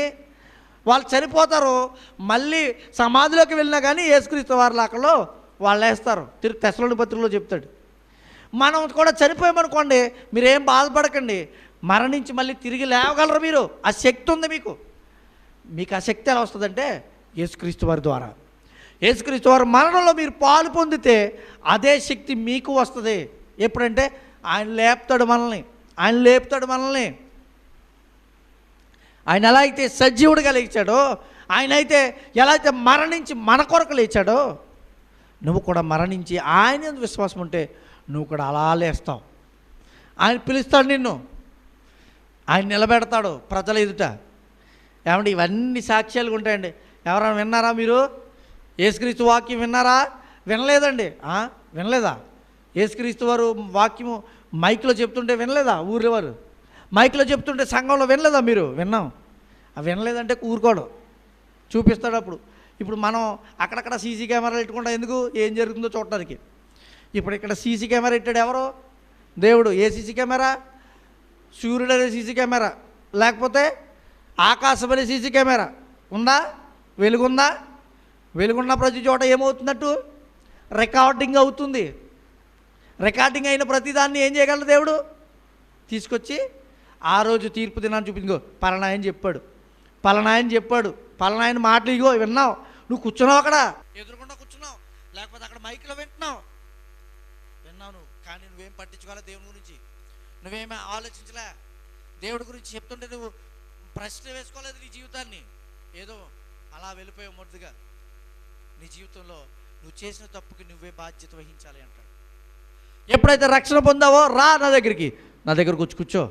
వాళ్ళు చనిపోతారు, మళ్ళీ సమాధిలోకి వెళ్ళినా కానీ యేసుక్రీస్తు వారి లాకలో వాళ్ళు వేస్తారు. తిరిగి తెస్సలోని పత్రికలో చెప్తాడు. మనం కూడా చనిపోయామనుకోండి, మీరేం బాధపడకండి, మరణించి మళ్ళీ తిరిగి లేవగలరు మీరు. ఆ శక్తి ఉంది మీకు. ఆ శక్తి ఎలా వస్తుందంటే యేసుక్రీస్తు వారి ద్వారా. యేసుక్రీస్తు వారి మరణంలో మీరు పాలు పొందితే అదే శక్తి మీకు వస్తుంది. ఎప్పుడంటే ఆయన లేపుతాడు మనల్ని. ఆయన ఎలా అయితే సజీవుడిగా లేచాడో, ఆయన అయితే ఎలా అయితే మరణించి మన కొరకు లేచాడో, నువ్వు కూడా మరణించి ఆయన విశ్వాసం ఉంటే నువ్వు కూడా అలా లేస్తావు. ఆయన పిలుస్తాడు నిన్ను, ఆయన నిలబెడతాడు ప్రజల ఎదుట. ఏమంటే ఇవన్నీ సాక్ష్యాలు ఉంటాయండి. ఎవరైనా విన్నారా మీరు? యేసుక్రీస్తు వాక్యం విన్నారా? వినలేదండి. వినలేదా? యేసుక్రీస్తు వారు వాక్యము మైక్లో చెప్తుంటే వినలేదా? ఊర్లో వారు మైక్లో చెప్తుంటే సంఘంలో వినలేదా మీరు? విన్నాం. వినలేదంటే ఊరుకోడు, చూపిస్తాడు. ఇప్పుడు మనం అక్కడక్కడ సీసీ కెమెరాలు పెట్టుకుంటాం. ఎందుకు? ఏం జరుగుతుందో చూడటానికి. ఇప్పుడు ఇక్కడ సీసీ కెమెరా పెట్టాడు ఎవరో? దేవుడు. ఏ సీసీ కెమెరా? సూర్యుడు అనే సీసీ కెమెరా, లేకపోతే ఆకాశం అనే సీసీ కెమెరా ఉందా? వెలుగుందా? వెలుగున్న ప్రతి చోట ఏమవుతున్నట్టు? రికార్డింగ్ అవుతుంది. రికార్డింగ్ అయిన ప్రతిదాన్ని ఏం చేయగలరు? దేవుడు తీసుకొచ్చి ఆ రోజు తీర్పు దినాన్ని చూపించుకో, పలానాయని చెప్పాడు, పలానాయన మాటలు ఇగో విన్నావు, నువ్వు కూర్చున్నావు, అక్కడ ఎదురుకుండా కూర్చున్నావు, లేకపోతే అక్కడ మైక్లో విన్నావు నువ్వు. కానీ నువ్వేం పట్టించుకోవాలి దేవుని గురించి, నువ్వేమీ ఆలోచించలే. దేవుడి గురించి చెప్తుంటే నువ్వు ప్రశ్న వేసుకోలేదు నీ జీవితాన్ని. ఏదో అలా వెళ్ళిపోయావు మొదటిగా. నీ జీవితంలో నువ్వు చేసిన తప్పుకి నువ్వే బాధ్యత వహించాలి అంటాడు. ఎప్పుడైతే రక్షణ పొందావో రా నా దగ్గరకు వచ్చి కూర్చో.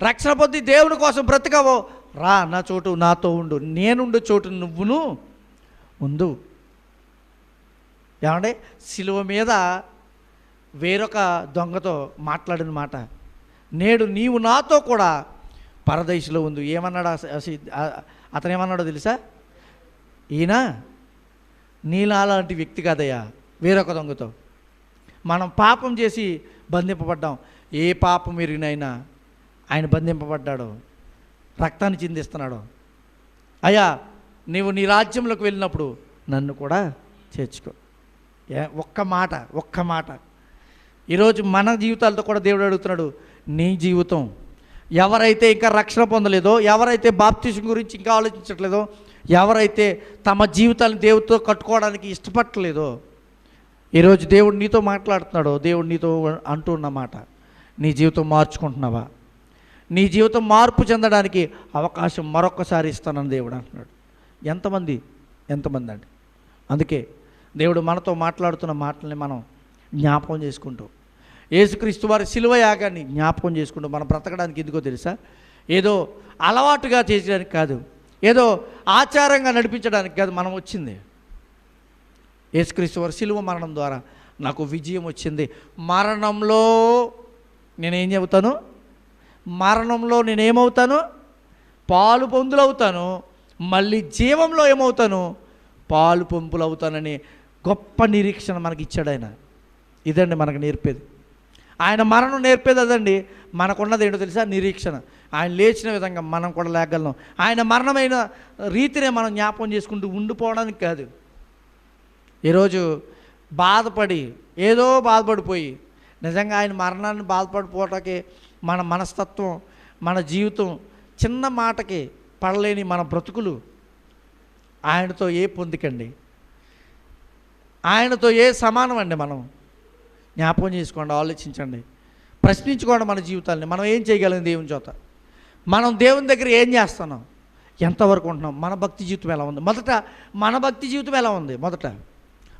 రక్షణ పొంది దేవుని కోసం బ్రతకావో రా నా చోటు నాతో ఉండు, నేనుండే చోటు నువ్వును ఉండు. ఏమంటే సిలువ మీద వేరొక దొంగతో మాట్లాడిన మాట, నేడు నీవు నాతో కూడా పరదేశంలో ఉంది. ఏమన్నాడు అతను? ఏమన్నాడో తెలుసా? ఈయన నీలాంటి వ్యక్తి కాదయ్యా. వేరొక దొంగతో మనం పాపం చేసి బంధింపబడ్డాం. ఏ పాపం ఎరిగినైనా ఆయన బంధింపబడ్డాడు, రక్తాన్ని చిందిస్తున్నాడు. అయ్యా నీవు నీ రాజ్యంలోకి వెళ్ళినప్పుడు నన్ను కూడా చేర్చుకో. ఒక్క మాట. ఈరోజు మన జీవితాలతో కూడా దేవుడు అడుగుతున్నాడు, నీ జీవితం ఎవరైతే ఇంకా రక్షణ పొందలేదో, ఎవరైతే బాప్తిజం గురించి ఇంకా ఆలోచించట్లేదో, ఎవరైతే తమ జీవితాన్ని దేవుడితో కట్టుకోవడానికి ఇష్టపడలేదో, ఈరోజు దేవుడు నీతో మాట్లాడుతున్నాడో, దేవుడు నీతో అంటున్న మాట, నీ జీవితం మార్చుకుంటున్నావా? నీ జీవితం మార్పు చెందడానికి అవకాశం మరొకసారి ఇస్తానని దేవుడు అంటున్నాడు. ఎంతమంది అండి. అందుకే దేవుడు మనతో మాట్లాడుతున్న మాటల్ని మనం జ్ఞాపకం చేసుకుంటూ, యేసుక్రీస్తు వారి శిలువ యాగాన్ని జ్ఞాపకం చేసుకుంటూ మనం బ్రతకడానికి ఎందుకో తెలుసా? ఏదో అలవాటుగా చేసేయడానికి కాదు, ఏదో ఆచారంగా నడిపించడానికి కాదు మనం వచ్చింది. యేసుక్రీస్తు వారి శిలువ మరణం ద్వారా నాకు విజయం వచ్చింది. మరణంలో నేనేం చెబుతాను? మరణంలో నేనేమవుతాను? పాలు పొందులవుతాను. మళ్ళీ జీవంలో ఏమవుతాను? పాలు పొంపులు అవుతానని గొప్ప నిరీక్షణ మనకి ఇచ్చాడు ఆయన. ఇదండి మనకు నేర్పేది. ఆయన మరణం నేర్పేది అదండి. మనకున్నది ఏంటో తెలుసా? నిరీక్షణ. ఆయన లేచిన విధంగా మనం కూడా లేగలం. ఆయన మరణమైన రీతినే మనం జ్ఞాపకం చేసుకుంటూ ఉండిపోవడానికి కాదు. ఈరోజు బాధపడి ఏదో బాధపడిపోయి నిజంగా ఆయన మరణాన్ని బాధపడిపోవటానికి మన మనస్తత్వం, మన జీవితం, చిన్న మాటకి పడలేని మన బ్రతుకులు ఆయనతో ఏ పొందికండి, ఆయనతో ఏ సమానం అండి? మనం జ్ఞాపకం చేసుకోండి, ఆలోచించండి, ప్రశ్నించుకోండి మన జీవితాన్ని. మనం ఏం చేయగలం దేవుని చోత? మనం దేవుని దగ్గర ఏం చేస్తున్నాం? ఎంతవరకు ఉంటున్నాం? మన భక్తి జీవితం ఎలా ఉంది? మొదట మన భక్తి జీవితం ఎలా ఉంది మొదట.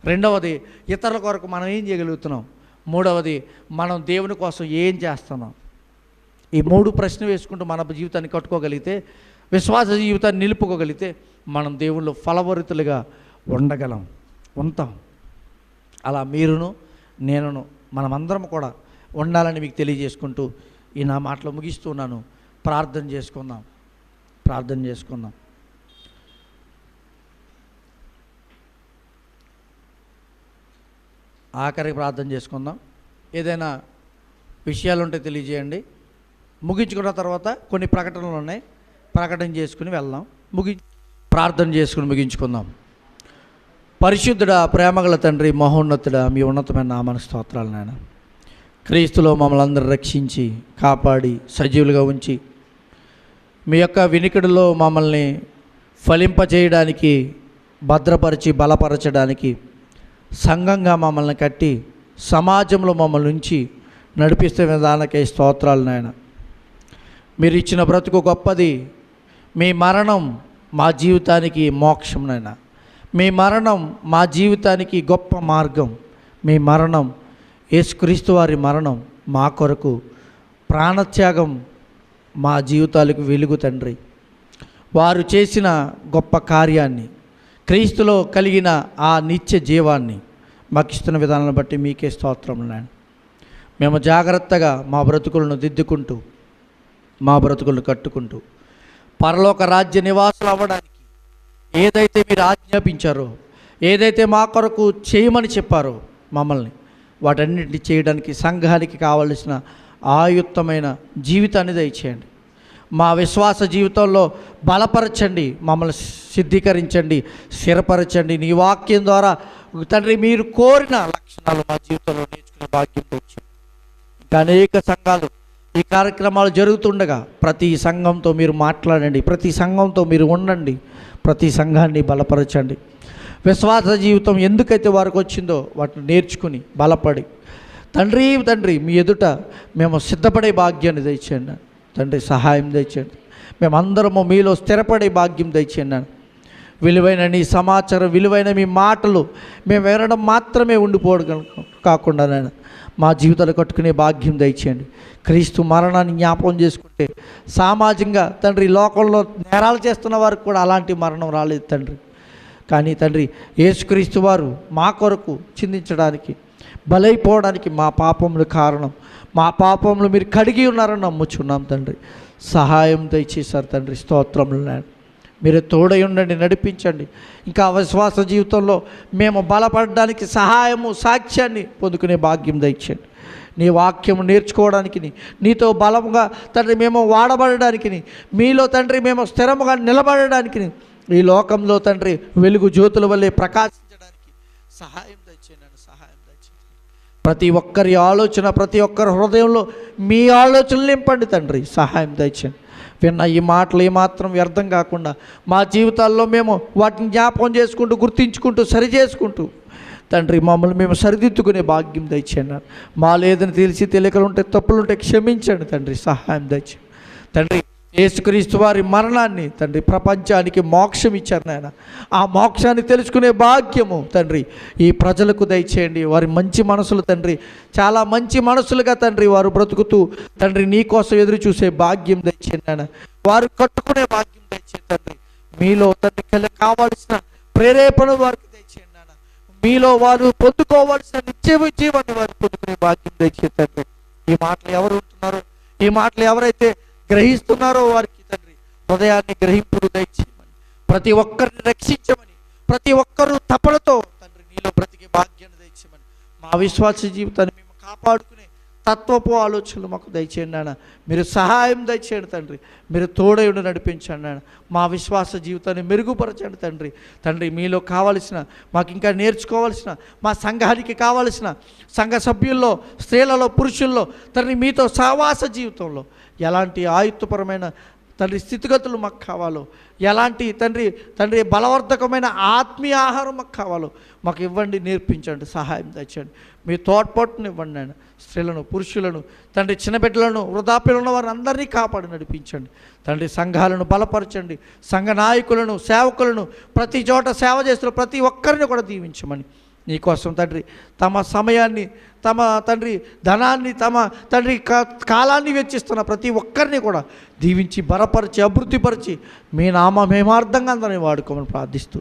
రెండవది, ఇతరుల కొరకు మనం ఏం చేయగలుగుతున్నాం? మూడవది, మనం దేవుని కోసం ఏం చేస్తున్నాం? ఈ 3 ప్రశ్నలు వేసుకుంటూ మన జీవితాన్ని కట్టుకోగలిగితే, విశ్వాస జీవితాన్ని నిలుపుకోగలిగితే మనం దేవుళ్ళు ఫలభరితులుగా ఉంటాం. అలా మీరును నేనును మనమందరం కూడా ఉండాలని మీకు తెలియజేసుకుంటూ ఈ నా మాటలు ముగిస్తున్నాను. ప్రార్థన చేసుకుందాం. ఆఖరికి ప్రార్థన చేసుకుందాం. ఏదైనా విషయాలు ఉంటే తెలియజేయండి. ముగించుకున్న తర్వాత కొన్ని ప్రకటనలు ఉన్నాయి, ప్రకటన చేసుకుని వెళ్దాం. ప్రార్థన చేసుకుని ముగించుకుందాం. పరిశుద్ధుడా, ప్రేమగల తండ్రి, మహోన్నతుడా, మీ ఉన్నతమైన నామానికి స్తోత్రాలు నాయన. క్రీస్తులో మమ్మల్ని అందరూ రక్షించి కాపాడి సజీవులుగా ఉంచి మీ యొక్క వినికిడిలో మమ్మల్ని ఫలింపజేయడానికి, భద్రపరిచి బలపరచడానికి, సంఘంగా మమ్మల్ని కట్టి సమాజంలో మమ్మల్ని ఉంచి నడిపిస్తే విధానకే స్తోత్రాలు నాయన. మీరు ఇచ్చిన బ్రతుకు గొప్పది. మీ మరణం మా జీవితానికి మోక్షం నాయన. మీ మరణం మా జీవితానికి గొప్ప మార్గం. మీ మరణం, యేసుక్రీస్తు వారి మరణం మా కొరకు ప్రాణత్యాగం, మా జీవితాలకు వెలుగు తండ్రి. వారు చేసిన గొప్ప కార్యాన్ని, క్రీస్తులో కలిగిన ఆ నిత్య జీవాన్ని మాకు ఇస్తున్న విధానాన్ని బట్టి మీకే స్తోత్రములు నాయన. మేము జాగ్రత్తగా మా బ్రతుకులను దిద్దుకుంటూ, మా బ్రతుకులను కట్టుకుంటూ పరలోక రాజ్య నివాసులు అవ్వడానికి ఏదైతే మీరు ఆజ్ఞాపించారో, ఏదైతే మా కొరకు చేయమని చెప్పారో మమ్మల్ని, వాటన్నిటిని చేయడానికి సంఘానికి కావలసిన ఆయుత్తమైన జీవితాన్ని దయచేయండి. మా విశ్వాస జీవితంలో బలపరచండి, మమ్మల్ని సిద్ధీకరించండి, స్థిరపరచండి. నీ వాక్యం ద్వారా తండ్రి మీరు కోరిన లక్షణాలు మా జీవితంలో నేర్చుకునే భాగ్యం తెచ్చింది. ఇంకా అనేక సంఘాలు ఈ కార్యక్రమాలు జరుగుతుండగా ప్రతి సంఘంతో మీరు మాట్లాడండి, ప్రతి సంఘంతో మీరు ఉండండి, ప్రతి సంఘాన్ని బలపరచండి. విశ్వాస జీవితం ఎందుకైతే వారికి వచ్చిందో వాటిని నేర్చుకుని బలపడి తండ్రి మీ ఎదుట మేము సిద్ధపడే భాగ్యాన్ని దయచేయండి తండ్రి. సహాయం దయచేయండి. మేమందరము మీలో స్థిరపడే భాగ్యం దయచేయండి. విలువైన నీ సమాచారం, విలువైన మీ మాటలు మేము వినడం మాత్రమే ఉండిపోవడం కాకుండా నాయన మా జీవితాలు కట్టుకునే భాగ్యం దయచేయండి. క్రీస్తు మరణాన్ని జ్ఞాపకం చేసుకుంటే సామాజికంగా తండ్రి లోకంలో నేరాలు చేస్తున్న వారికి కూడా అలాంటి మరణం రాలేదు తండ్రి. కానీ తండ్రి యేసుక్రీస్తు వారు మా కొరకు చిందించడానికి, బలైపోవడానికి మా పాపములు కారణం. మా పాపములు మీరు కడిగి ఉన్నారని నమ్ముచున్నాం తండ్రి. సహాయం దయచేశారు తండ్రి. స్తోత్రములు నాయన. మీరు తోడై ఉండండి, నడిపించండి. ఇంకా విశ్వాస జీవితంలో మేము బలపడడానికి సహాయము, సాక్ష్యాన్ని పొందుకునే భాగ్యం దయచేయండి. నీ వాక్యం నేర్చుకోవడానికి, నీతో బలముగా తండ్రి మేము వాడబడడానికి, మీలో తండ్రి మేము స్థిరముగా నిలబడడానికి, ఈ లోకంలో తండ్రి వెలుగు జ్యోతుల వల్లే ప్రకాశించడానికి సహాయం దయచేయండి. సహాయం దయచేయండి. ప్రతి ఒక్కరి ఆలోచన, ప్రతి ఒక్కరి హృదయంలో మీ ఆలోచనలు నింపండి తండ్రి. సహాయం దయచేయండి. విన్న ఈ మాటలు ఏమాత్రం వ్యర్థం కాకుండా మా జీవితాల్లో మేము వాటిని జ్ఞాపకం చేసుకుంటూ, గుర్తించుకుంటూ, సరి చేసుకుంటూ తండ్రి మమ్మల్ని మేము సరిదిద్దుకునే భాగ్యం దయచేయండి. మా లేదని తెలిసి తెలియకలుంటే, తప్పులుంటే క్షమించండి తండ్రి. సహాయం దయచేయండి తండ్రి. యేసుక్రీస్తు వారి మరణాన్ని తండ్రి ప్రపంచానికి మోక్షం ఇచ్చారు నాయన. ఆ మోక్షాన్ని తెలుసుకునే భాగ్యము తండ్రి ఈ ప్రజలకు దయచేయండి. వారి మంచి మనసులు తండ్రి, చాలా మంచి మనసులుగా తండ్రి వారు బ్రతుకుతూ తండ్రి నీ కోసం ఎదురు చూసే భాగ్యం దయచేయండి నాయన. వారు కట్టుకునే భాగ్యం దయచేయండి తండ్రి. మీలో తండ్రి కావాల్సిన ప్రేరేపణ వారికి దయచేయండి నాయన. మీలో వారు పొందుకోవాల్సిన నిత్య జీవాన్ని వారు పొందుకునే భాగ్యం దయచేయండి తండ్రి. ఈ మాటలు ఎవరు ఉంటున్నారో, ఈ మాటలు ఎవరైతే గ్రహిస్తున్నారో వారికి తండ్రి హృదయాన్ని గ్రహింపుడు దయచేయమని, ప్రతి ఒక్కరిని రక్షించమని, ప్రతి ఒక్కరూ తపలతో తండ్రి నీలో బ్రతికే భాగ్యాన్ని దయచేయమని, మా విశ్వాస జీవితాన్ని మేము కాపాడుకునే తత్వపు ఆలోచనలు మాకు దయచేయండి నాయన. మీరు సహాయం దయచేయండి తండ్రి. మీరు తోడయుండి నడిపించండి నాయన. మా విశ్వాస జీవితాన్ని మెరుగుపరచండి తండ్రి. తండ్రి, మీలో కావలసిన, మాకు ఇంకా నేర్చుకోవాల్సిన, మా సంఘానికి కావలసిన, సంఘ సభ్యుల్లో, స్త్రీలలో, పురుషుల్లో తండ్రి, మీతో సహవాస జీవితంలో ఎలాంటి ఆయుత్వపరమైన తండ్రి స్థితిగతులు మాకు కావాలో, ఎలాంటి తండ్రి బలవర్ధకమైన ఆత్మీయ ఆహారం మాకు కావాలో మాకు ఇవ్వండి, నేర్పించండి, సహాయం తెచ్చండి. మీ తోడ్పాటును ఇవ్వండి నాయన. స్త్రీలను, పురుషులను తండ్రి, చిన్న బిడ్డలను, వృద్ధాప్యులు ఉన్న వారిని అందరినీ కాపాడి నడిపించండి తండ్రి. సంఘాలను బలపరచండి. సంఘ నాయకులను, సేవకులను, ప్రతి చోట సేవ చేస్తున్న ప్రతి ఒక్కరిని కూడా దీవించమని నీకోసం తండ్రి తమ సమయాన్ని, తమ తండ్రి ధనాన్ని, తమ తండ్రి కాలాన్ని వెచ్చిస్తున్న ప్రతి ఒక్కరిని కూడా దీవించి, బలపరిచి, అభివృద్ధిపరిచి మీ నామ మేమార్థంగా అందరినీ వాడుకోమని ప్రార్థిస్తూ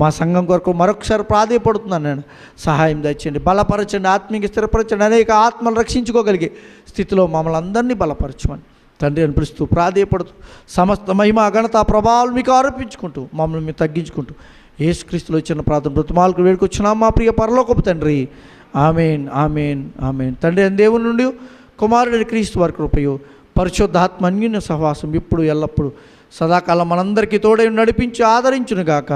మా సంఘం కొరకు మరొకసారి ప్రాధేయపడుతున్నాను నేను. సహాయం తెచ్చండి, బలపరచండి, ఆత్మీయ స్థిరపరచండి. అనేక ఆత్మలు రక్షించుకోగలిగే స్థితిలో మమ్మల్ని అందరినీ బలపరచమని తండ్రి అనిపిస్తూ ప్రాధేయపడుతూ సమస్త మహిమ, ఘనత, ప్రభావాలు మీకు ఆరోపించుకుంటూ మమ్మల్ని మేము తగ్గించుకుంటూ యేసుక్రీస్తులో ఇచ్చిన ప్రార్థన బ్రతుమాలకు వేడుకొచ్చున్నాం మా ప్రియ పరలోకపు తండ్రి. ఆమేన్, ఆమేన్, ఆమేన్. తండ్రి అయిన దేవుని నుండి, కుమారుడైన క్రీస్తు వారి కృపయు, పరిశుద్ధాత్మ అన్యోన్య సహవాసం ఇప్పుడు ఎల్లప్పుడు సదాకాలం మనందరికీ తోడై నడిపించి ఆదరించునుగాక.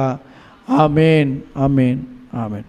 ఆమేన్, ఆమేన్, ఆమేన్.